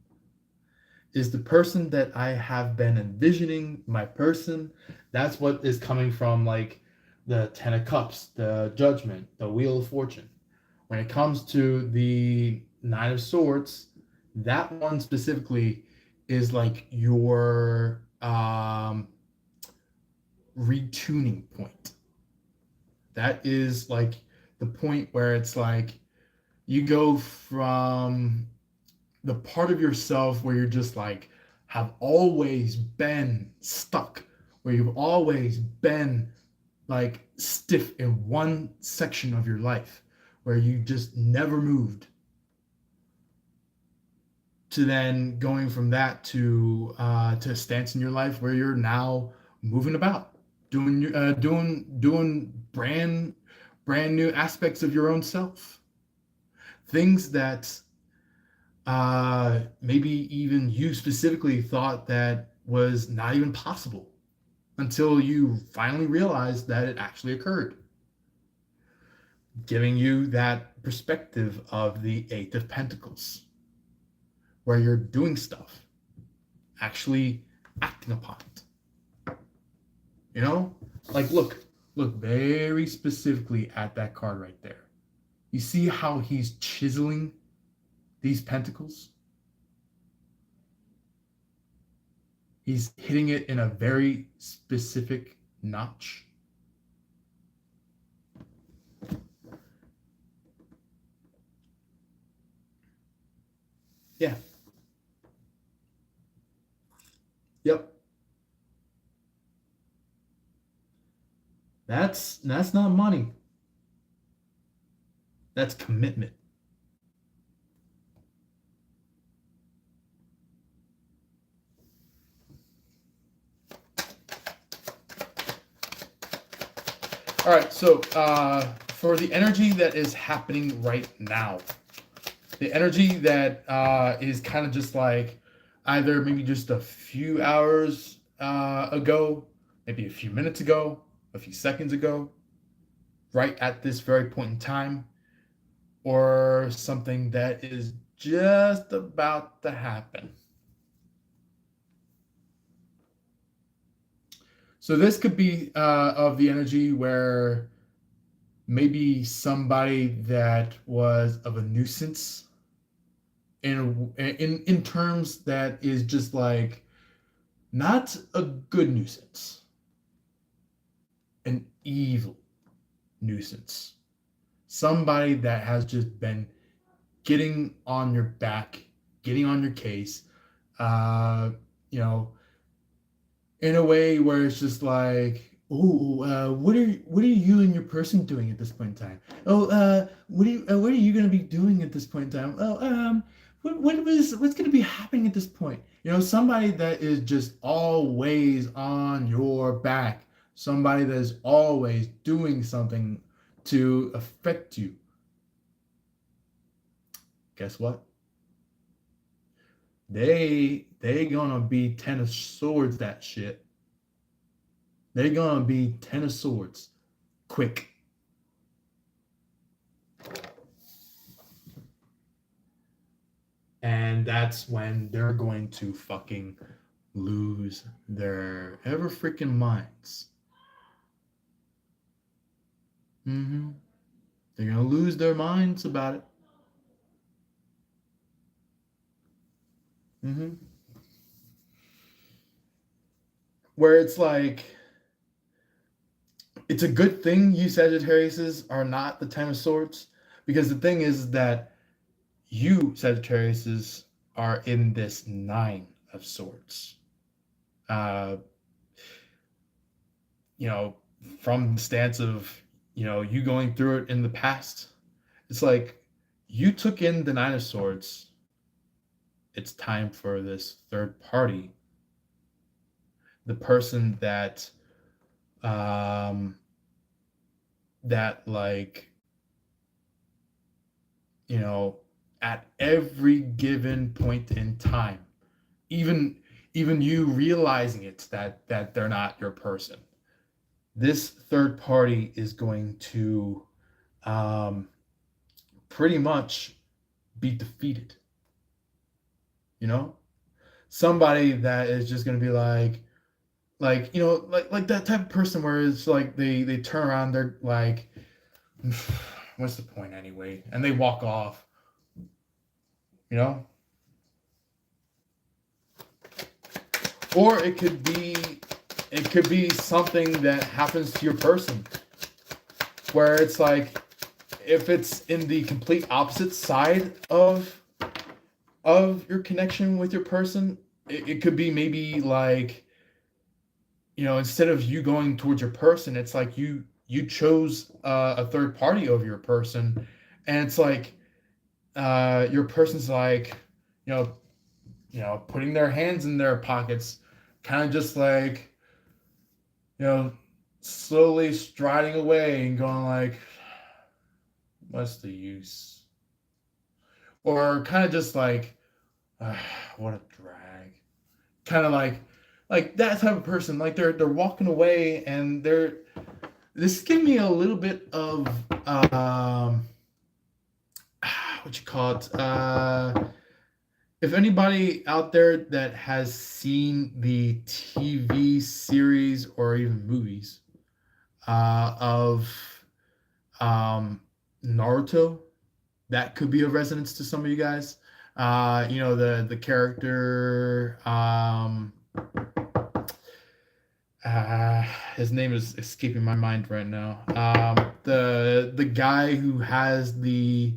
[SPEAKER 1] Is the person that I have been envisioning my person? That's what is coming from like the Ten of Cups, the Judgment, the Wheel of Fortune. When it comes to the Nine of Swords, that one specifically is like your retuning point. That is like the point where it's like you go from the part of yourself where you're just like have always been stuck, where you've always been like stiff in one section of your life, where you just never moved, to then going from that to a stance in your life where you're now moving about, doing brand new aspects of your own self, things that maybe even you specifically thought that was not even possible until you finally realized that it actually occurred, giving you that perspective of the Eight of Pentacles, where you're doing stuff, actually acting upon it. You know, like look very specifically at that card right there. You see how he's chiseling these pentacles? He's hitting it in a very specific notch. Yeah. Yep. That's not money. That's commitment. All right, so for the energy that is happening right now, the energy that is kind of just like either maybe just a few hours ago, maybe a few minutes ago, a few seconds ago, right at this very point in time, or something that is just about to happen. So this could be of the energy where maybe somebody that was of a nuisance in terms that is just like not a good nuisance, an evil nuisance, somebody that has just been getting on your back, getting on your case, you know, in a way where it's just like, oh, what are you and your person doing at this point in time? Oh, what are you gonna be doing at this point in time? Oh, what's gonna be happening at this point? You know, somebody that is just always on your back, somebody that is always doing something to affect you. Guess what? They gonna be Ten of Swords that shit. They're gonna be Ten of Swords quick. And that's when they're going to fucking lose their ever freaking minds. Mm-hmm. They're gonna lose their minds about it. Mm-hmm. Where it's like, it's a good thing you Sagittariuses are not the Ten of Swords, because the thing is that you Sagittariuses are in this Nine of Swords. Uh, you know, from the stance of, you going through it in the past, it's like you took in the Nine of Swords. It's time for this third party, the person um, that like, you know, at every given point in time, even even you realizing it, that they're not your person. This third party is going to um, pretty much be defeated. You know, somebody that is just going to be like like that type of person where it's like they turn around, they're like, what's the point anyway, and they walk off. You know, or it could be something that happens to your person where it's like, if it's in the complete opposite side of your connection with your person, it could be maybe like, instead of you going towards your person, it's like you chose a third party over your person, and it's like your person's like, you know putting their hands in their pockets, kind of just like, you know slowly striding away and going like, what's the use? Or kind of just like, ah, what a drag. Kind of like that type of person. Like they're walking away, and this give me a little bit of what you call it. If anybody out there that has seen the TV series or even movies of um, Naruto, that could be a resonance to some of you guys. The character, uh, his name is escaping my mind right now. The guy who has the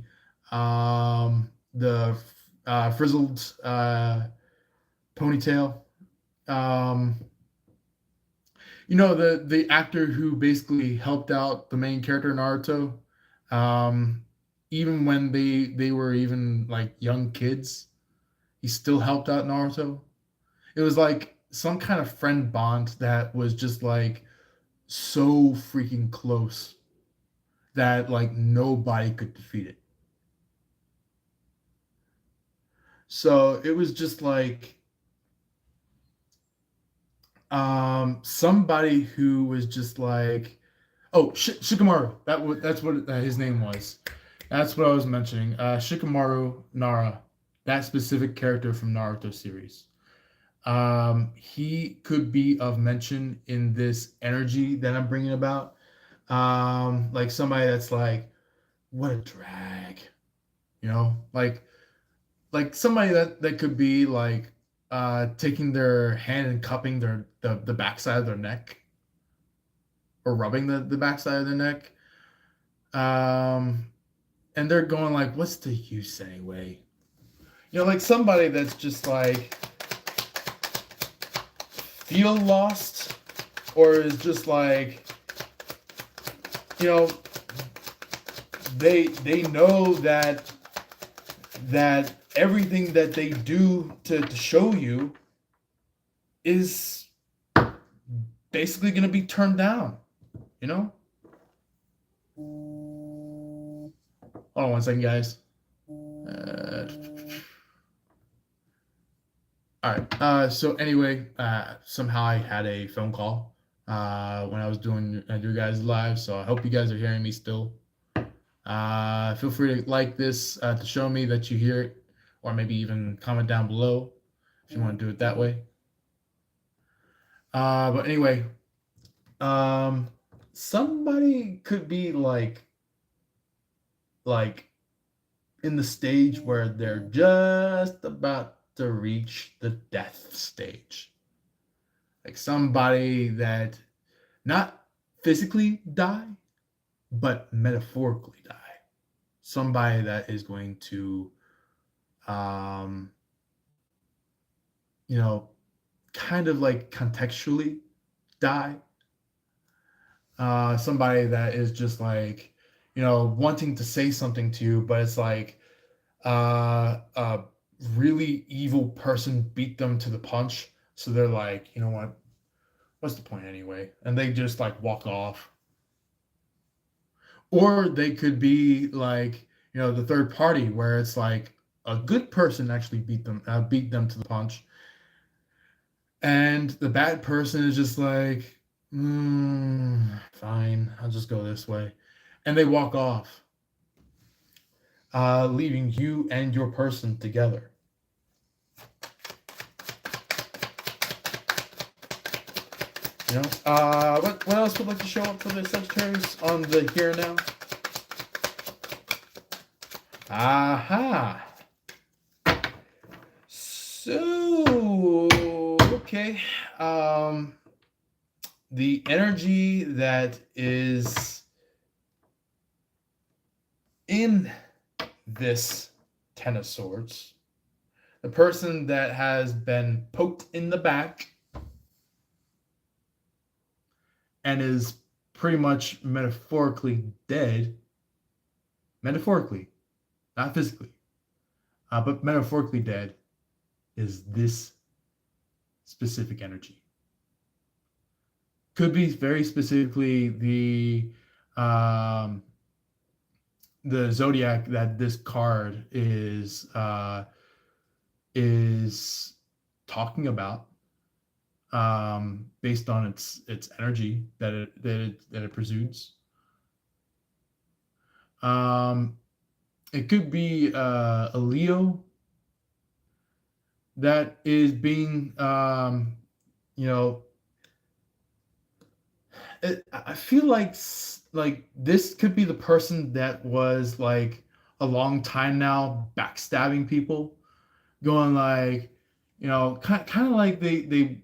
[SPEAKER 1] frizzled ponytail. Um, the actor who basically helped out the main character Naruto, um, even when they were even like young kids, he still helped out Naruto. It was like some kind of friend bond that was just like so freaking close that like nobody could defeat it. So it was just like, somebody who was just like, oh, Shikamaru. That's what his name was. That's what I was mentioning. Shikamaru Nara, that specific character from Naruto series. He could be of mention in this energy that I'm bringing about. Like somebody that's like, what a drag, like somebody that could be like taking their hand and cupping the backside of their neck, or rubbing the backside of their neck. Um, and they're going like, what's the use anyway? Like somebody that's just like feel lost, or is just like, you know, they know that everything that they do to show you is basically going to be turned down, you know? Hold on one second, guys. All right. So anyway, somehow I had a phone call when I was doing your guys live. So I hope you guys are hearing me still. Feel free to like this to show me that you hear it, or maybe even comment down below if you want to do it that way. But anyway, um, somebody could be like in the stage where they're just about to reach the death stage. Like somebody that not physically die, but metaphorically die. Somebody that is going to, um, you know, kind of like contextually die. Somebody that is just like, wanting to say something to you, but it's like a really evil person beat them to the punch. So they're like, you know what? What's the point anyway? And they just like walk off. Or they could be like, the third party where it's like a good person actually beat them to the punch, and the bad person is just like, fine, I'll just go this way, and they walk off, leaving you and your person together. What else would like to show up for the Sagittarius on the here and now? Aha. So, okay. The energy that is in this Ten of Swords, the person that has been poked in the back and is pretty much metaphorically dead, metaphorically, not physically, but metaphorically dead, is this specific energy. Could be very specifically the zodiac that this card is talking about, based on its energy that it presumes. It could be a Leo that is being, I feel like this could be the person that was like a long time now backstabbing people, going like, kind of like they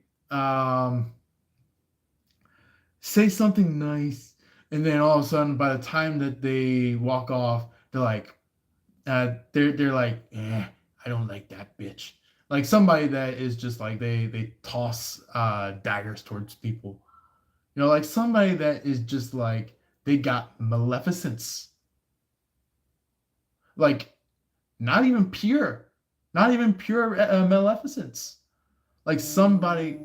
[SPEAKER 1] say something nice, and then all of a sudden by the time that they walk off, they're like, they're like, I don't like that bitch. Like somebody that is just like they toss daggers towards people. Like somebody that is just like they got maleficence. Like not even pure, maleficence. Like somebody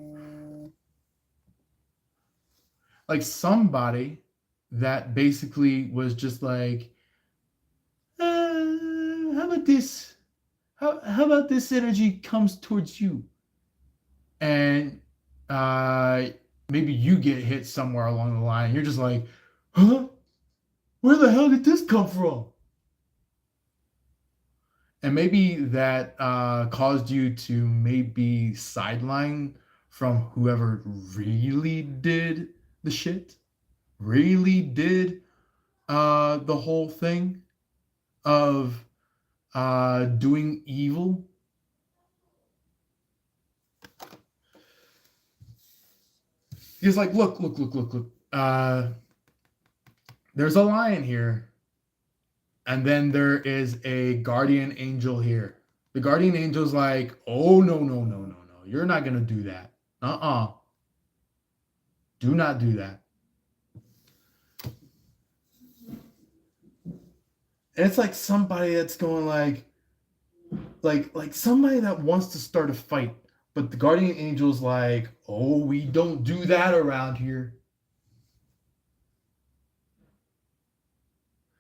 [SPEAKER 1] that basically was just like, how about this? How about this energy comes towards you, and maybe you get hit somewhere along the line. You're just like, huh? Where the hell did this come from? And maybe that caused you to maybe sideline from whoever really did the shit, really did the whole thing of doing evil. He's like, look. There's a lion here, and then there is a guardian angel here. The guardian angel's like, oh, no. You're not going to do that. Do not do that. And it's like somebody that's going like somebody that wants to start a fight, but the guardian angel's like, oh, we don't do that around here.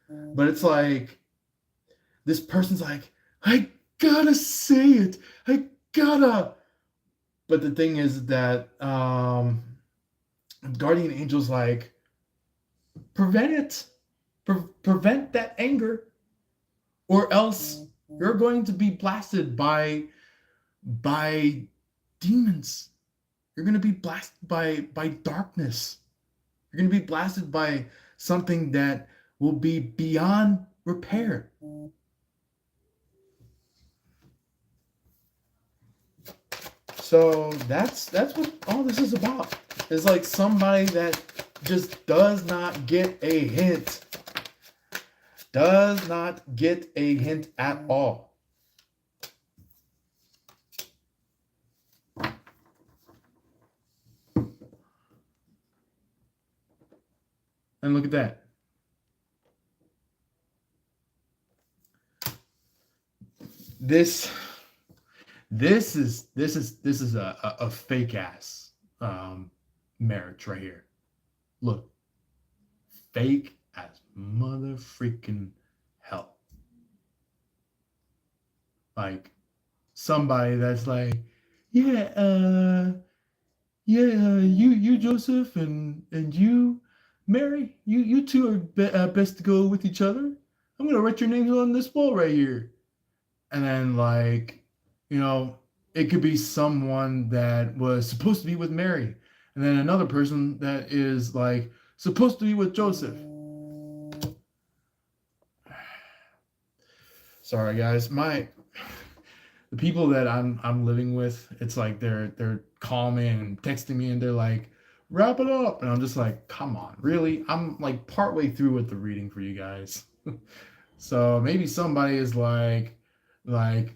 [SPEAKER 1] But it's like this person's like, I gotta say it. I gotta. But the thing is that guardian angel's like, prevent it. Prevent that anger, or else you're going to be blasted by demons. You're going to be blasted by darkness. You're going to be blasted by something that will be beyond repair. So that's what all this is about. It's like somebody that just does not get a hint. Does not get a hint at all. And look at that. This this is a fake ass marriage right here. Look, fake as mother freaking hell. Like somebody that's like, yeah, you Joseph and you Mary, you two are best to go with each other. I'm gonna write your names on this wall right here. And then like, you know, it could be someone that was supposed to be with Mary, and then another person that is like supposed to be with Joseph. Sorry guys, the people that I'm living with, it's like they're calling me and texting me and they're like, wrap it up. And I'm just like, come on, really? I'm like partway through with the reading for you guys. So maybe somebody is like, you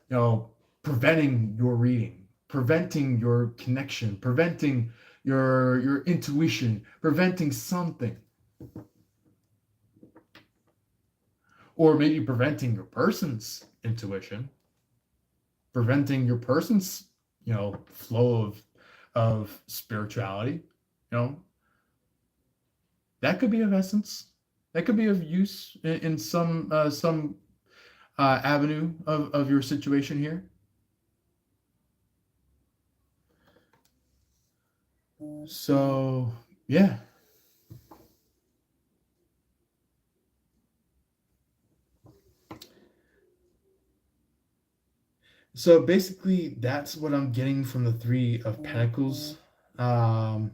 [SPEAKER 1] know, preventing your reading, preventing your connection, preventing your intuition, preventing something. Or maybe preventing your person's intuition, preventing your person's, you know, flow of spirituality. You know, that could be of essence. That could be of use in some avenue of your situation here. So yeah. So basically, that's what I'm getting from the Three of Pentacles. Um,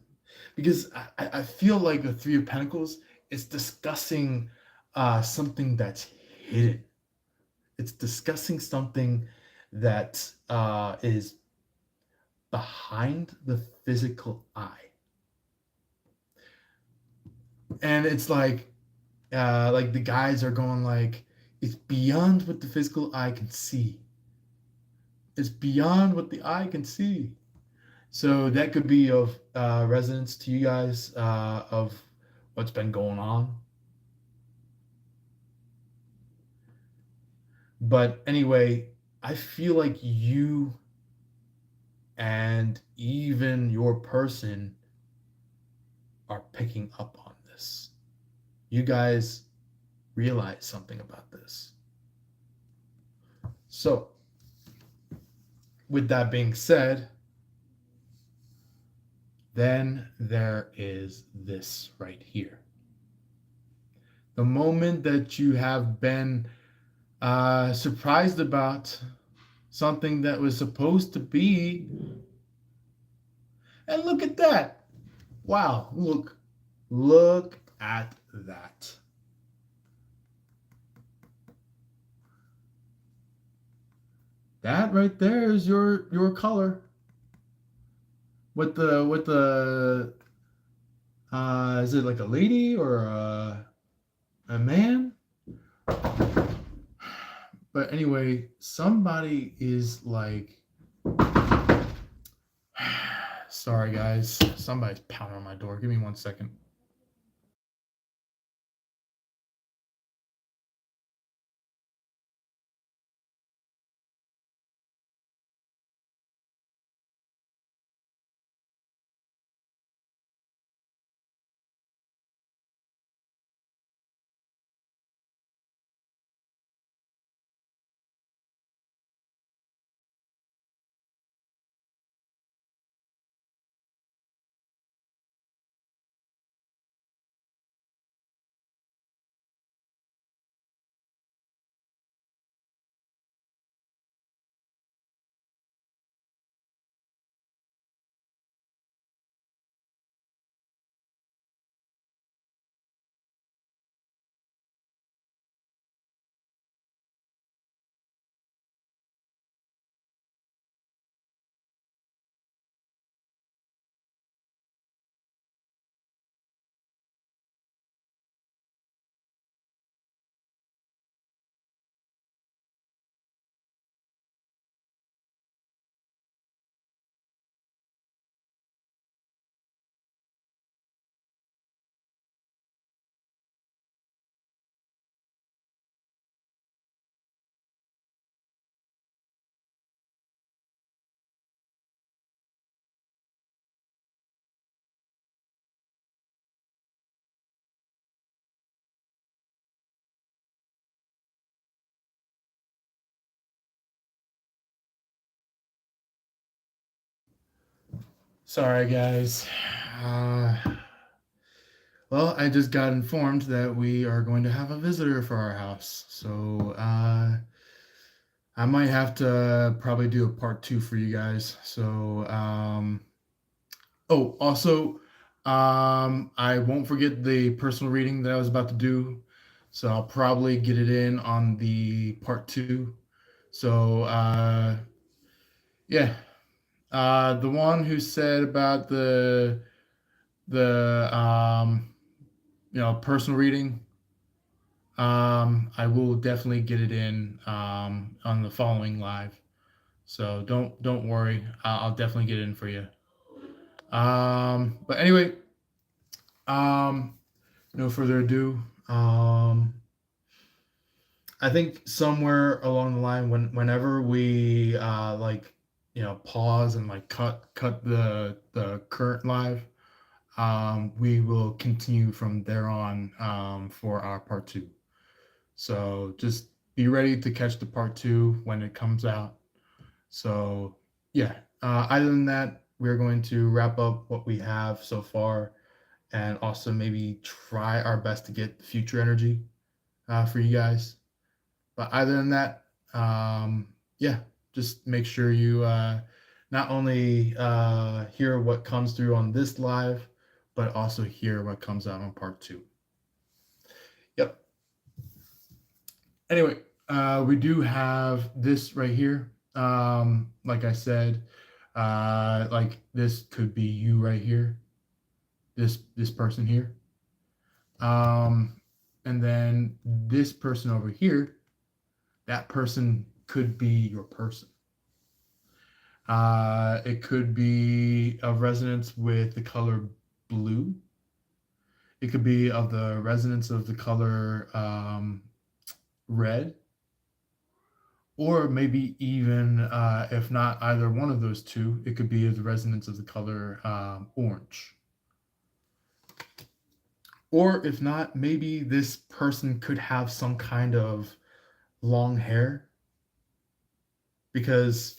[SPEAKER 1] because I feel like the Three of Pentacles is discussing something that's hidden. It's discussing something that is behind the physical eye. And it's like the guys are going like, it's beyond what the physical eye can see. It's beyond what the eye can see. So that could be of resonance to you guys of what's been going on. But anyway, I feel like you and even your person are picking up on this. You guys realize something about this. So, with that being said, then there is this right here. The moment that you have been surprised about something that was supposed to be, and look at that. Wow, look at that. That right there is your color. With the is it like a lady or a man? But anyway, somebody is like, sorry guys, somebody's pounding on my door. Give me 1 second. Sorry, guys. Uh, well, I just got informed that we are going to have a visitor for our house. So I might have to probably do a part two for you guys. So, oh, also, I won't forget the personal reading that I was about to do. So I'll probably get it in on the part two. So, yeah. The one who said about the personal reading, I will definitely get it in on the following live. So don't worry, I'll definitely get it in for you. But anyway, um, no further ado. I think somewhere along the line, whenever we pause and like cut the current live, we will continue from there on for our part two. So just be ready to catch the part two when it comes out. So yeah, other than that, we're going to wrap up what we have so far and also maybe try our best to get future energy for you guys. But other than that, yeah, just make sure you not only hear what comes through on this live, but also hear what comes out on part two. Yep. Anyway, we do have this right here. Like I said, like this could be you right here, this person here. And then this person over here, that person could be your person. It could be a resonance with the color blue. It could be of the resonance of the color red, or maybe even if not either one of those two, it could be the resonance of the color orange. Or if not, maybe this person could have some kind of long hair because,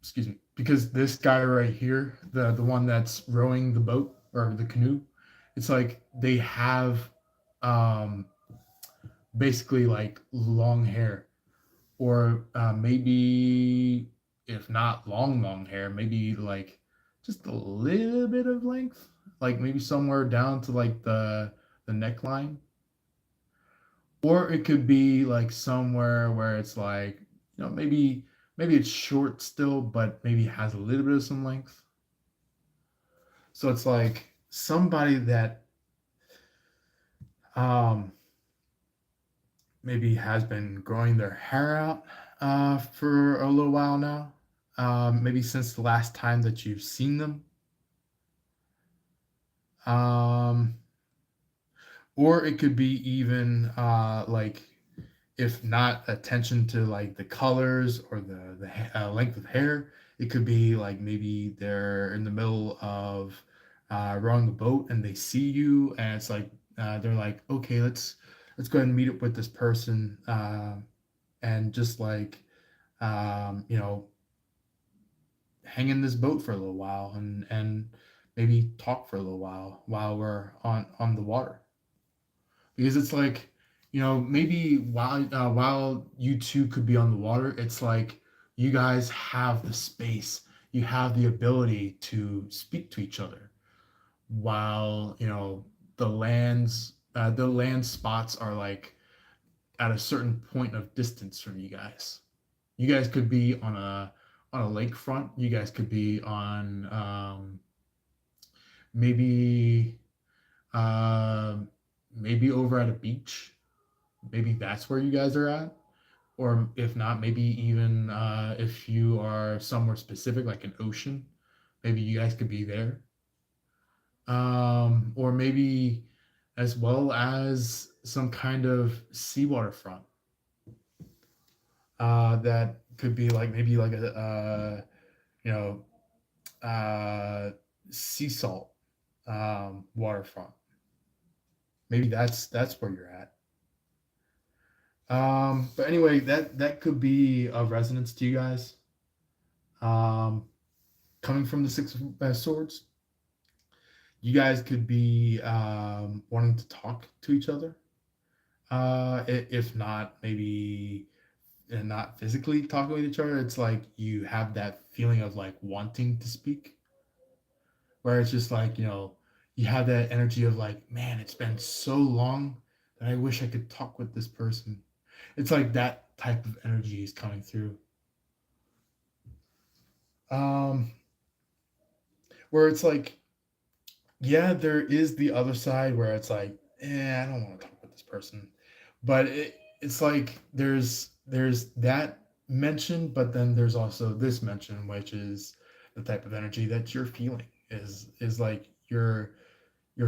[SPEAKER 1] excuse me, because this guy right here, the one that's rowing the boat or the canoe, it's like they have um, basically like long hair, or maybe if not long hair, maybe like just a little bit of length, like maybe somewhere down to like the neckline, or it could be like somewhere where it's like maybe it's short still, but maybe has a little bit of some length. So it's like somebody that um maybe has been growing their hair out for a little while now, maybe since the last time that you've seen them. Um, or it could be even like if not attention to like the colors or the length of hair, it could be like maybe they're in the middle of rowing the boat and they see you and it's like they're like, okay, let's go ahead and meet up with this person and just like you know, hang in this boat for a little while and maybe talk for a little while we're on the water, because it's like, maybe while you two could be on the water, it's like you guys have the space, you have the ability to speak to each other while the land spots are like at a certain point of distance from you guys. You guys could be on a lakefront. You guys could be on maybe um, maybe over at a beach. Maybe that's where you guys are at. Or if not, maybe even if you are somewhere specific, like an ocean, maybe you guys could be there. Or maybe as well as some kind of seawater front that could be like maybe like a you know sea salt waterfront. Maybe that's where you're at. But anyway, that could be of resonance to you guys. Um, coming from the Six of Swords, you guys could be wanting to talk to each other. If not, maybe not physically talking with each other. It's like you have that feeling of like wanting to speak, where it's just like, you have that energy of like, man, it's been so long that I wish I could talk with this person. It's like that type of energy is coming through. Um, where it's like, yeah, there is the other side where it's like, I don't want to talk with this person, but it's like there's that mention, but then there's also this mention, which is the type of energy that you're feeling is like you're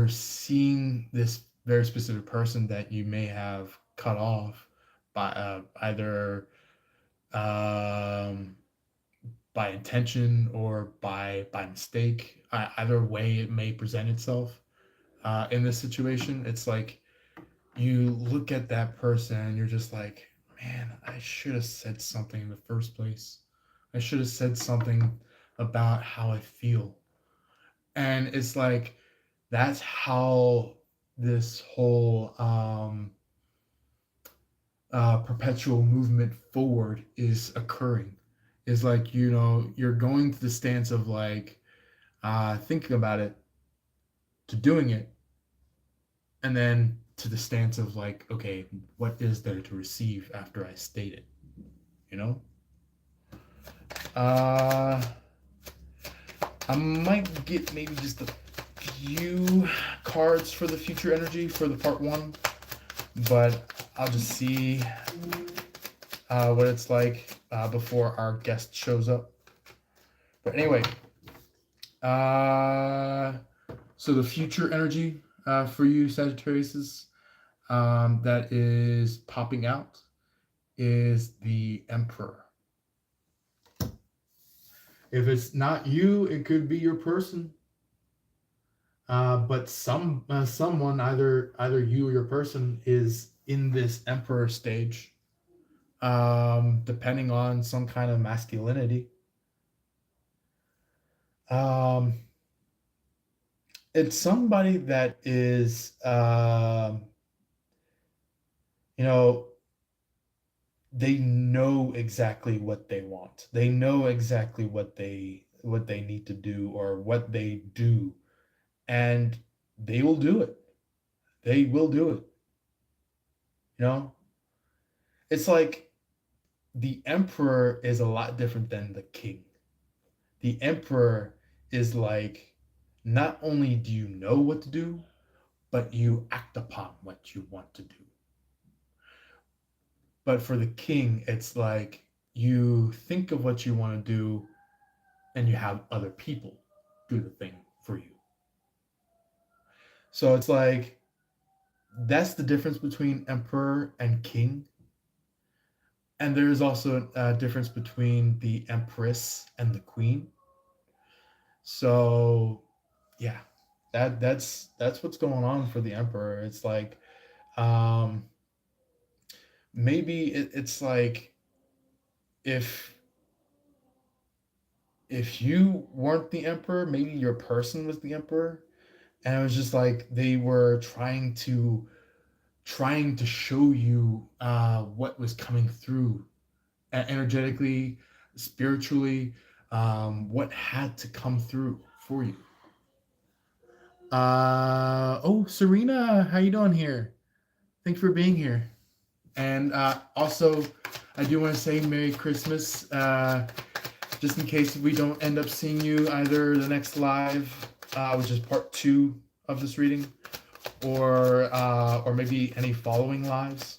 [SPEAKER 1] seeing this very specific person that you may have cut off by either um, by intention or by mistake. Either way, it may present itself. In this situation, it's like you look at that person and you're just like, man, I should have said something in the first place. I should have said something about how I feel. And it's like that's how this whole perpetual movement forward is occurring. Is like, you're going to the stance of like thinking about it, to doing it, and then to the stance of like, okay, what is there to receive after I state it? You know? Uh, I might get maybe just a few cards for the future energy for the part one, but I'll just see what it's like before our guest shows up. But anyway, so the future energy for you, Sagittarius, that is popping out is the Emperor. If it's not you, it could be your person. But someone, either you or your person, is in this Emperor stage, depending on some kind of masculinity. It's somebody that is, they know exactly what they want. They know exactly what they need to do or what they do, and they will do it. They will do it. You know, it's like the emperor is a lot different than the king. The emperor is like, not only do you know what to do, but you act upon what you want to do. But for the king, it's like you think of what you want to do and you have other people do the thing for you. So it's like that's the difference between emperor and king. And there is also a difference between the empress and the queen. So yeah, that's what's going on for the emperor. It's like um maybe it's like if you weren't the emperor, maybe your person was the emperor, and it was just like they were trying to show you what was coming through energetically, spiritually, what had to come through for you. Oh, Serena, how you doing here? Thanks for being here. And also, I do want to say Merry Christmas. Just in case we don't end up seeing you either the next live, which is part 2 of this reading, or maybe any following lives.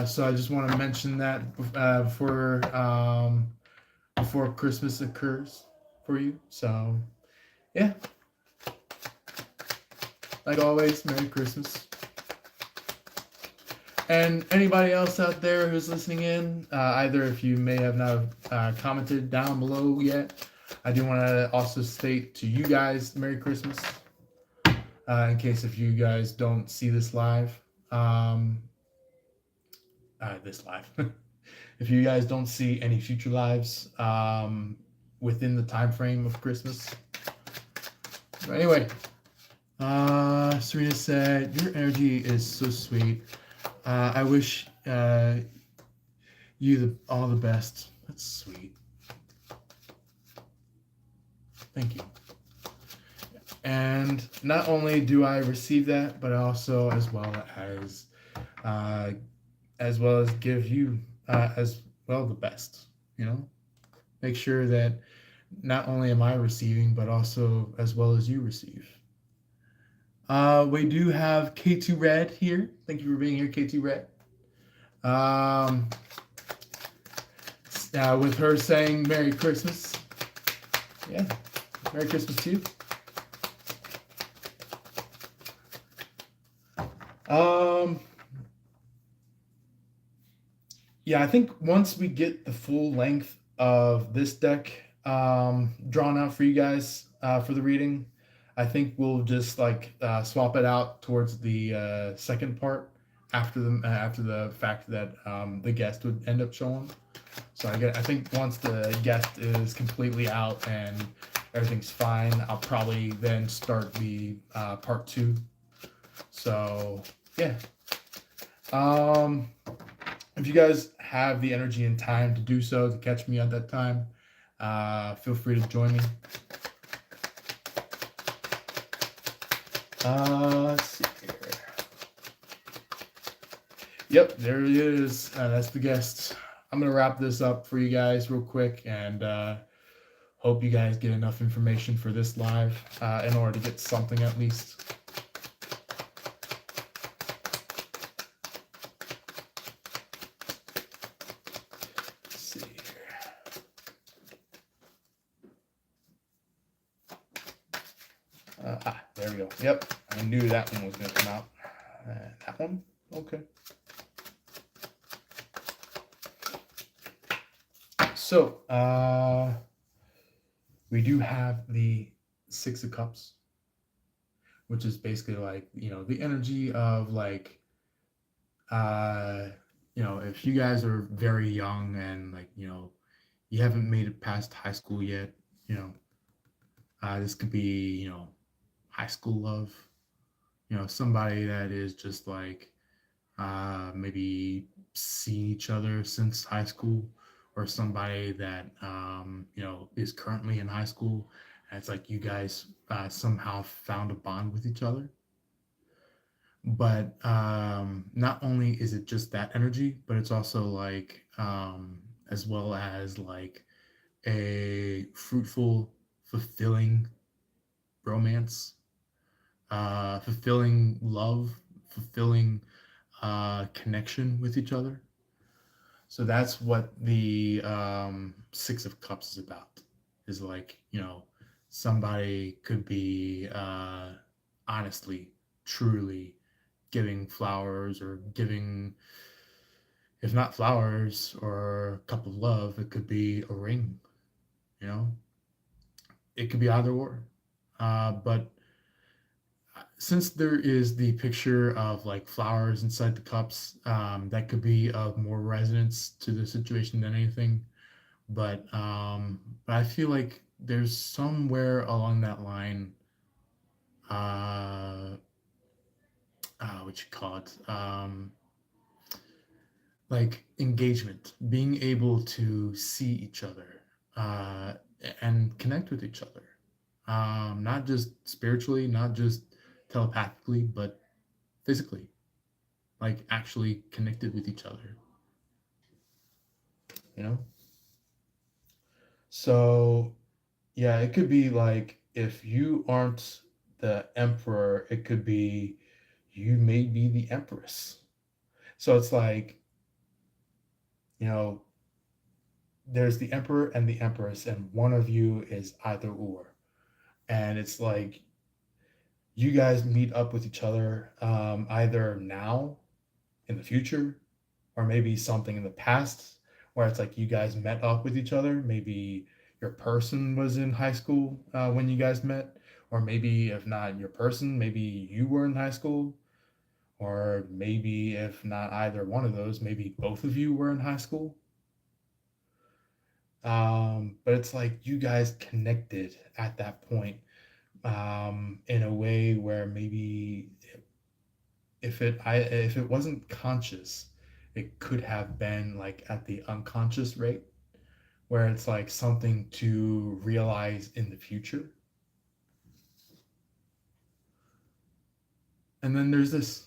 [SPEAKER 1] So I just want to mention that before Christmas occurs for you. So yeah, like always, Merry Christmas. And anybody else out there who's listening in, either if you may have not commented down below yet, I do want to also state to you guys Merry Christmas. In case if you guys don't see this live, if you guys don't see any future lives, within the time frame of Christmas. But anyway, Serena said, "Your energy is so sweet. I wish you all the best." That's sweet. Thank you. And not only do I receive that, but also uh, as well as give you as well the best. You know, make sure that not only am I receiving, but also as well as you receive. We do have K2 Red here. Thank you for being here, K2 Red. Um, with her saying Merry Christmas. Yeah, Merry Christmas to you. Um, yeah, I think once we get the full length of this deck drawn out for you guys for the reading, I think we'll just like swap it out towards the second part after the fact that the guest would end up showing. So I think once the guest is completely out and everything's fine, I'll probably then start the part two. So yeah. Um, if you guys have the energy and time to do so, to catch me at that time, feel free to join me. Let's see here. Yep, there he is. That's the guest. I'm going to wrap this up for you guys real quick and hope you guys get enough information for this live in order to get something at least. There we go. Yep, I knew that one was going to come out. That one? Okay. So, we do have the Six of Cups, which is basically like, the energy of like, if you guys are very young and like, you haven't made it past high school yet, this could be, high school love, somebody that is just like maybe seen each other since high school, or somebody that is currently in high school, and it's like you guys somehow found a bond with each other. But not only is it just that energy, but it's also like as well as like a fruitful, fulfilling romance, fulfilling love, fulfilling connection with each other. So that's what the Six of Cups is about. Is like, somebody could be honestly, truly giving flowers, or giving, if not flowers or a cup of love, it could be a ring. You know, it could be either or. But since there is the picture of like flowers inside the cups, that could be of more resonance to the situation than anything. But I feel like there's somewhere along that line, uh, what you call it, like engagement, being able to see each other uh, and connect with each other, not just spiritually, not just telepathically, but physically, like actually connected with each other, you know? So, yeah, it could be like if you aren't the emperor, it could be you may be the empress. So it's like, you know, there's the emperor and the empress, and one of you is either or. And it's like you guys meet up with each other either now, in the future, or maybe something in the past where it's like you guys met up with each other. Maybe your person was in high school when you guys met, or maybe if not your person, maybe you were in high school, or maybe if not either one of those, maybe both of you were in high school. But it's like you guys connected at that point, in a way where maybe if it wasn't conscious, it could have been like at the unconscious rate, where it's like something to realize in the future. And then there's this,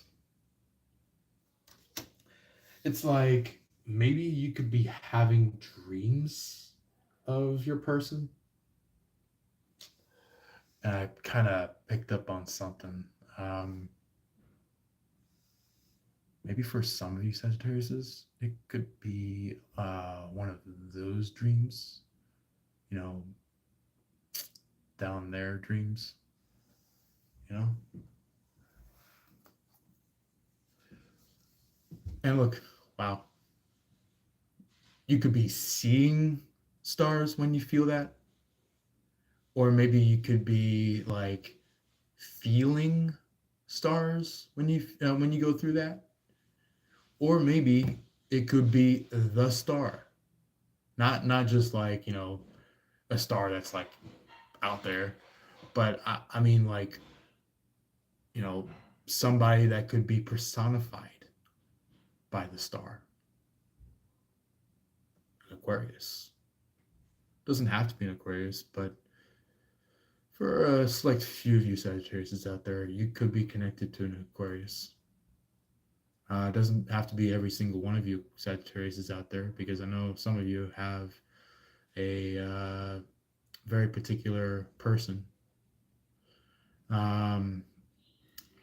[SPEAKER 1] it's like maybe you could be having dreams of your person. And I kind of picked up on something. Um, Maybe for some of you Sagittariuses, it could be one of those dreams, you know, down there dreams, you know? And look, wow, you could be seeing stars when you feel that, or maybe you could be like feeling stars when you go through that, or maybe it could be the star, not just like a star that's like out there, but I mean like you know somebody that could be personified by the star. Aquarius doesn't have to be an Aquarius, but for a select few of you Sagittarius out there, you could be connected to an Aquarius. It doesn't have to be every single one of you Sagittarius is out there, because I know some of you have a very particular person. Um,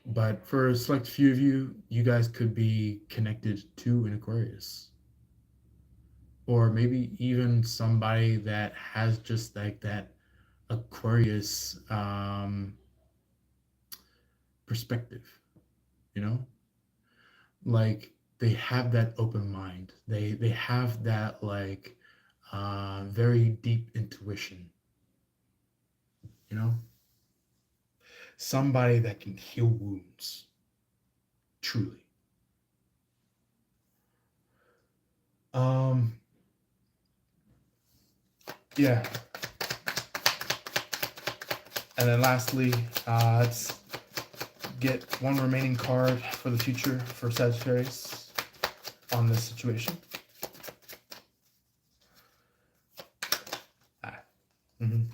[SPEAKER 1] but for a select few of you, you guys could be connected to an Aquarius, or maybe even somebody that has just like that Aquarius perspective. You know, like they have that open mind. They have that like very deep intuition. You know, somebody that can heal wounds truly. Um, yeah, and then lastly, let's get one remaining card for the future for Sagittarius on this situation. Ah, no.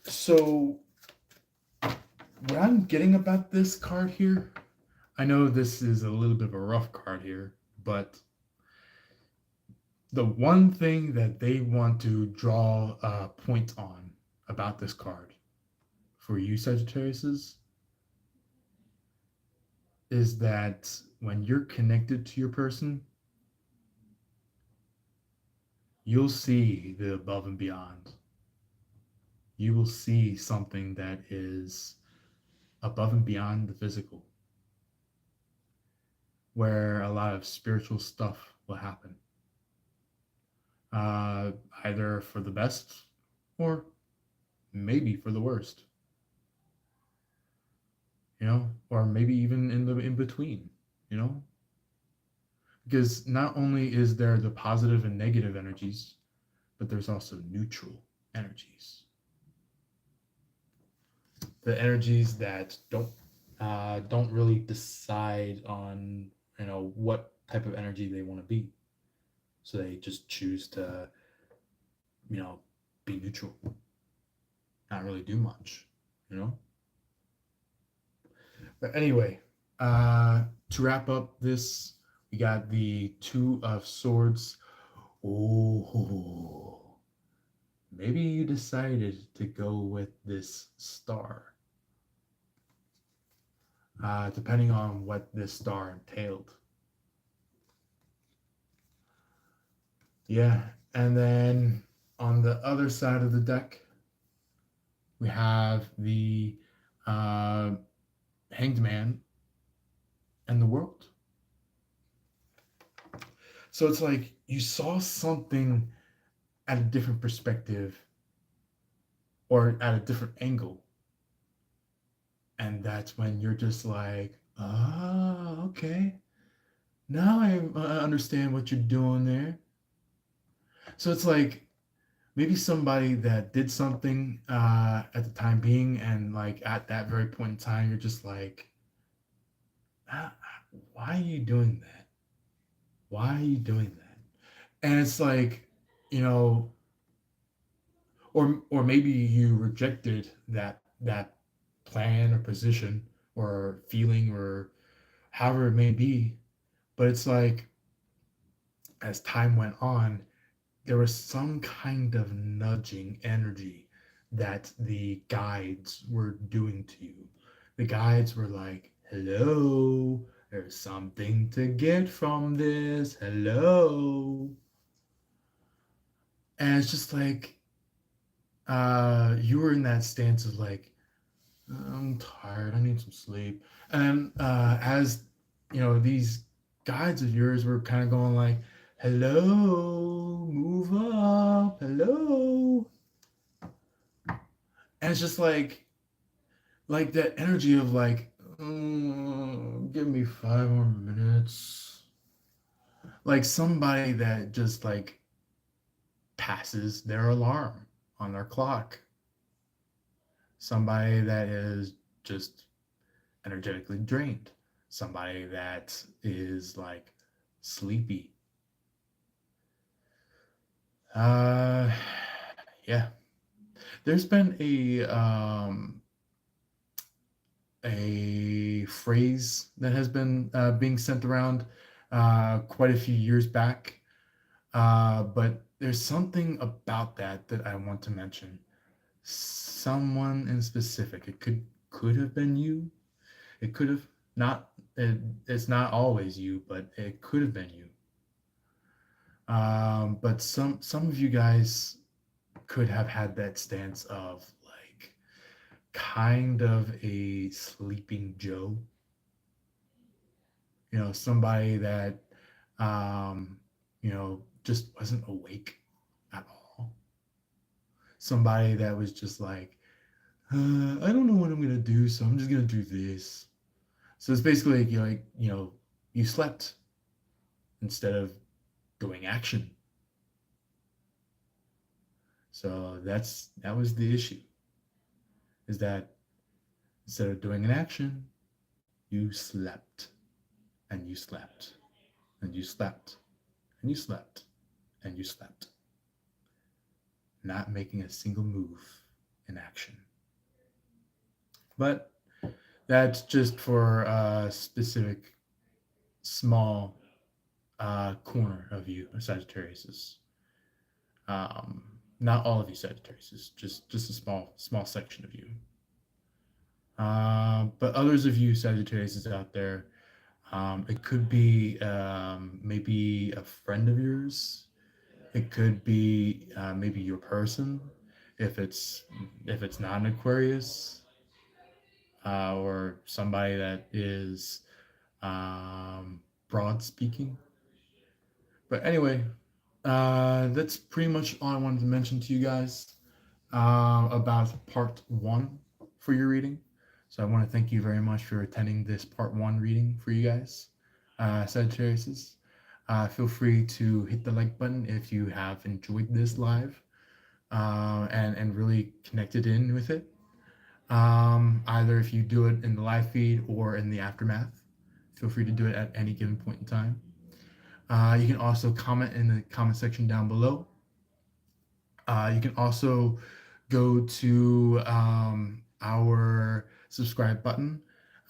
[SPEAKER 1] So what I'm getting about this card here, I know this is a little bit of a rough card here, but the one thing that they want to draw a point on about this card for you Sagittariuses is that when you're connected to your person, you'll see the above and beyond. You will see something that is above and beyond the physical, where a lot of spiritual stuff will happen, uh, either for the best or maybe for the worst, or maybe even in the in between, you know, because not only is there the positive and negative energies, but there's also neutral energies, the energies that don't really decide on what type of energy they want to be, so they just choose to you know be neutral, not really do much, you know. But anyway, to wrap up this, we got the Two of Swords. Oh, maybe you decided to go with this star, depending on what this star entailed. Yeah, and then on the other side of the deck, we have the uh, Hanged Man and the World. So it's like you saw something at a different perspective or at a different angle. And that's when you're just like, oh, okay. Now I understand what you're doing there. So it's like maybe somebody that did something at the time being, and like at that very point in time, you're just like, ah, why are you doing that? Why are you doing that? And it's like, you know, or maybe you rejected that plan or position or feeling or however it may be, but it's like as time went on, there was some kind of nudging energy that the guides were doing to you. The guides were like, hello, there's something to get from this. Hello. And it's just like you were in that stance of like, I'm tired, I need some sleep. And as you know, these guides of yours were kind of going like, hello, move up, hello. And it's just like that energy of like, give me 5 more minutes. Like somebody that just like passes their alarm on their clock. Somebody that is just energetically drained. Somebody that is like sleepy. Uh, yeah. There's been a phrase that has been being sent around quite a few years back. But there's something about that I want to mention. Someone in specific. It could have been you. It could have not. It's not always you, but it could have been you. But some of you guys could have had that stance of like kind of a sleeping Joe. You know, somebody that just wasn't awake at all. Somebody that was just like, I don't know what I'm gonna do, so I'm just gonna do this. So it's basically like you slept instead of doing action. So that was the issue, is that instead of doing an action, you slept and you slept and you slept and you slept and you slept, not making a single move in action. But that's just for a specific small corner of you, Sagittarius. Um, Not all of you Sagittarius, just a small section of you. But others of you Sagittarius out there, it could be maybe a friend of yours. It could be maybe your person, if it's not an Aquarius, or somebody that is broad speaking. But anyway, that's pretty much all I wanted to mention to you guys about part one for your reading. So I want to thank you very much for attending this part one reading for you guys, Sagittarius. Feel free to hit the like button if you have enjoyed this live and really connected in with it. Either if you do it in the live feed or in the aftermath. Feel free to do it at any given point in time. You can also comment in the comment section down below. You can also go to our subscribe button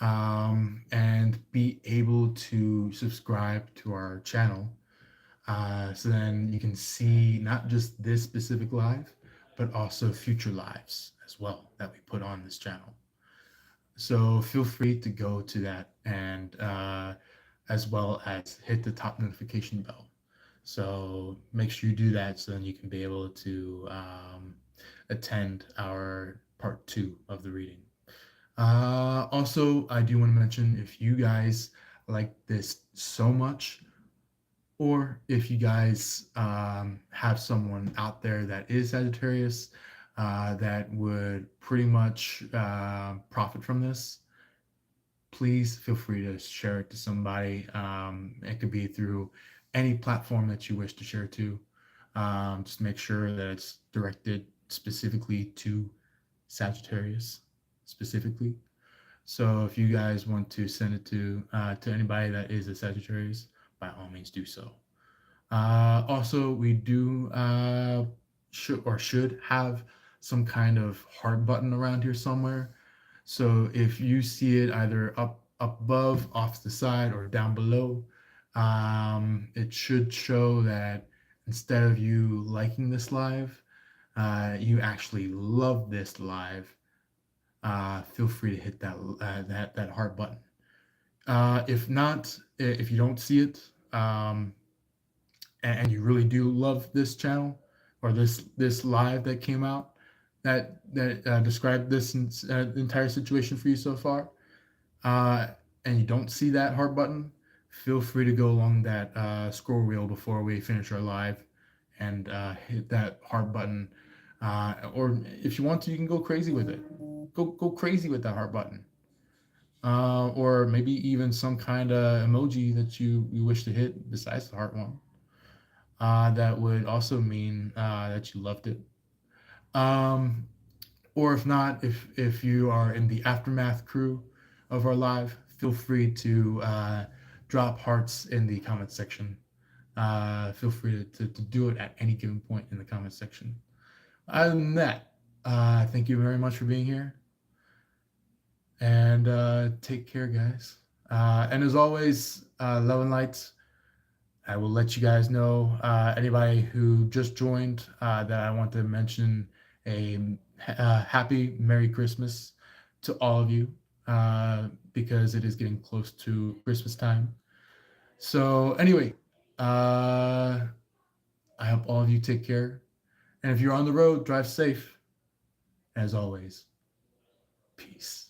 [SPEAKER 1] and be able to subscribe to our channel. So then you can see not just this specific live, but also future lives as well that we put on this channel. So feel free to go to that and as well as hit the top notification bell. So make sure you do that so then you can be able to attend our part two of the reading. Also, I do want to mention, if you guys like this so much, or if you guys have someone out there that is Sagittarius, that would pretty much profit from this, please feel free to share it to somebody. It could be through any platform that you wish to share to. Just make sure that it's directed specifically to Sagittarius, specifically. So if you guys want to send it to anybody that is a Sagittarius, by all means do so. Also, we do should have some kind of heart button around here somewhere. So if you see it either up above, off the side, or down below, it should show that instead of you liking this live, you actually love this live. Feel free to hit that heart button. If not, if you don't see it, and you really do love this channel or this live that came out that described this entire situation for you so far, uh, and you don't see that heart button, feel free to go along that scroll wheel before we finish our live and hit that heart button. Or if you want to, you can go crazy with it. Go crazy with that heart button. Or maybe even some kind of emoji that you wish to hit besides the heart one. That would also mean that you loved it. Um, or if not, if you are in the aftermath crew of our live, feel free to drop hearts in the comment section. Feel free to do it at any given point in the comment section. Other than that, thank you very much for being here, and take care, guys. And as always, love and lights. I will let you guys know, anybody who just joined, that I want to mention a happy Merry Christmas to all of you, because it is getting close to Christmas time. So, anyway, uh, I hope all of you take care. And if you're on the road, drive safe. As always, peace.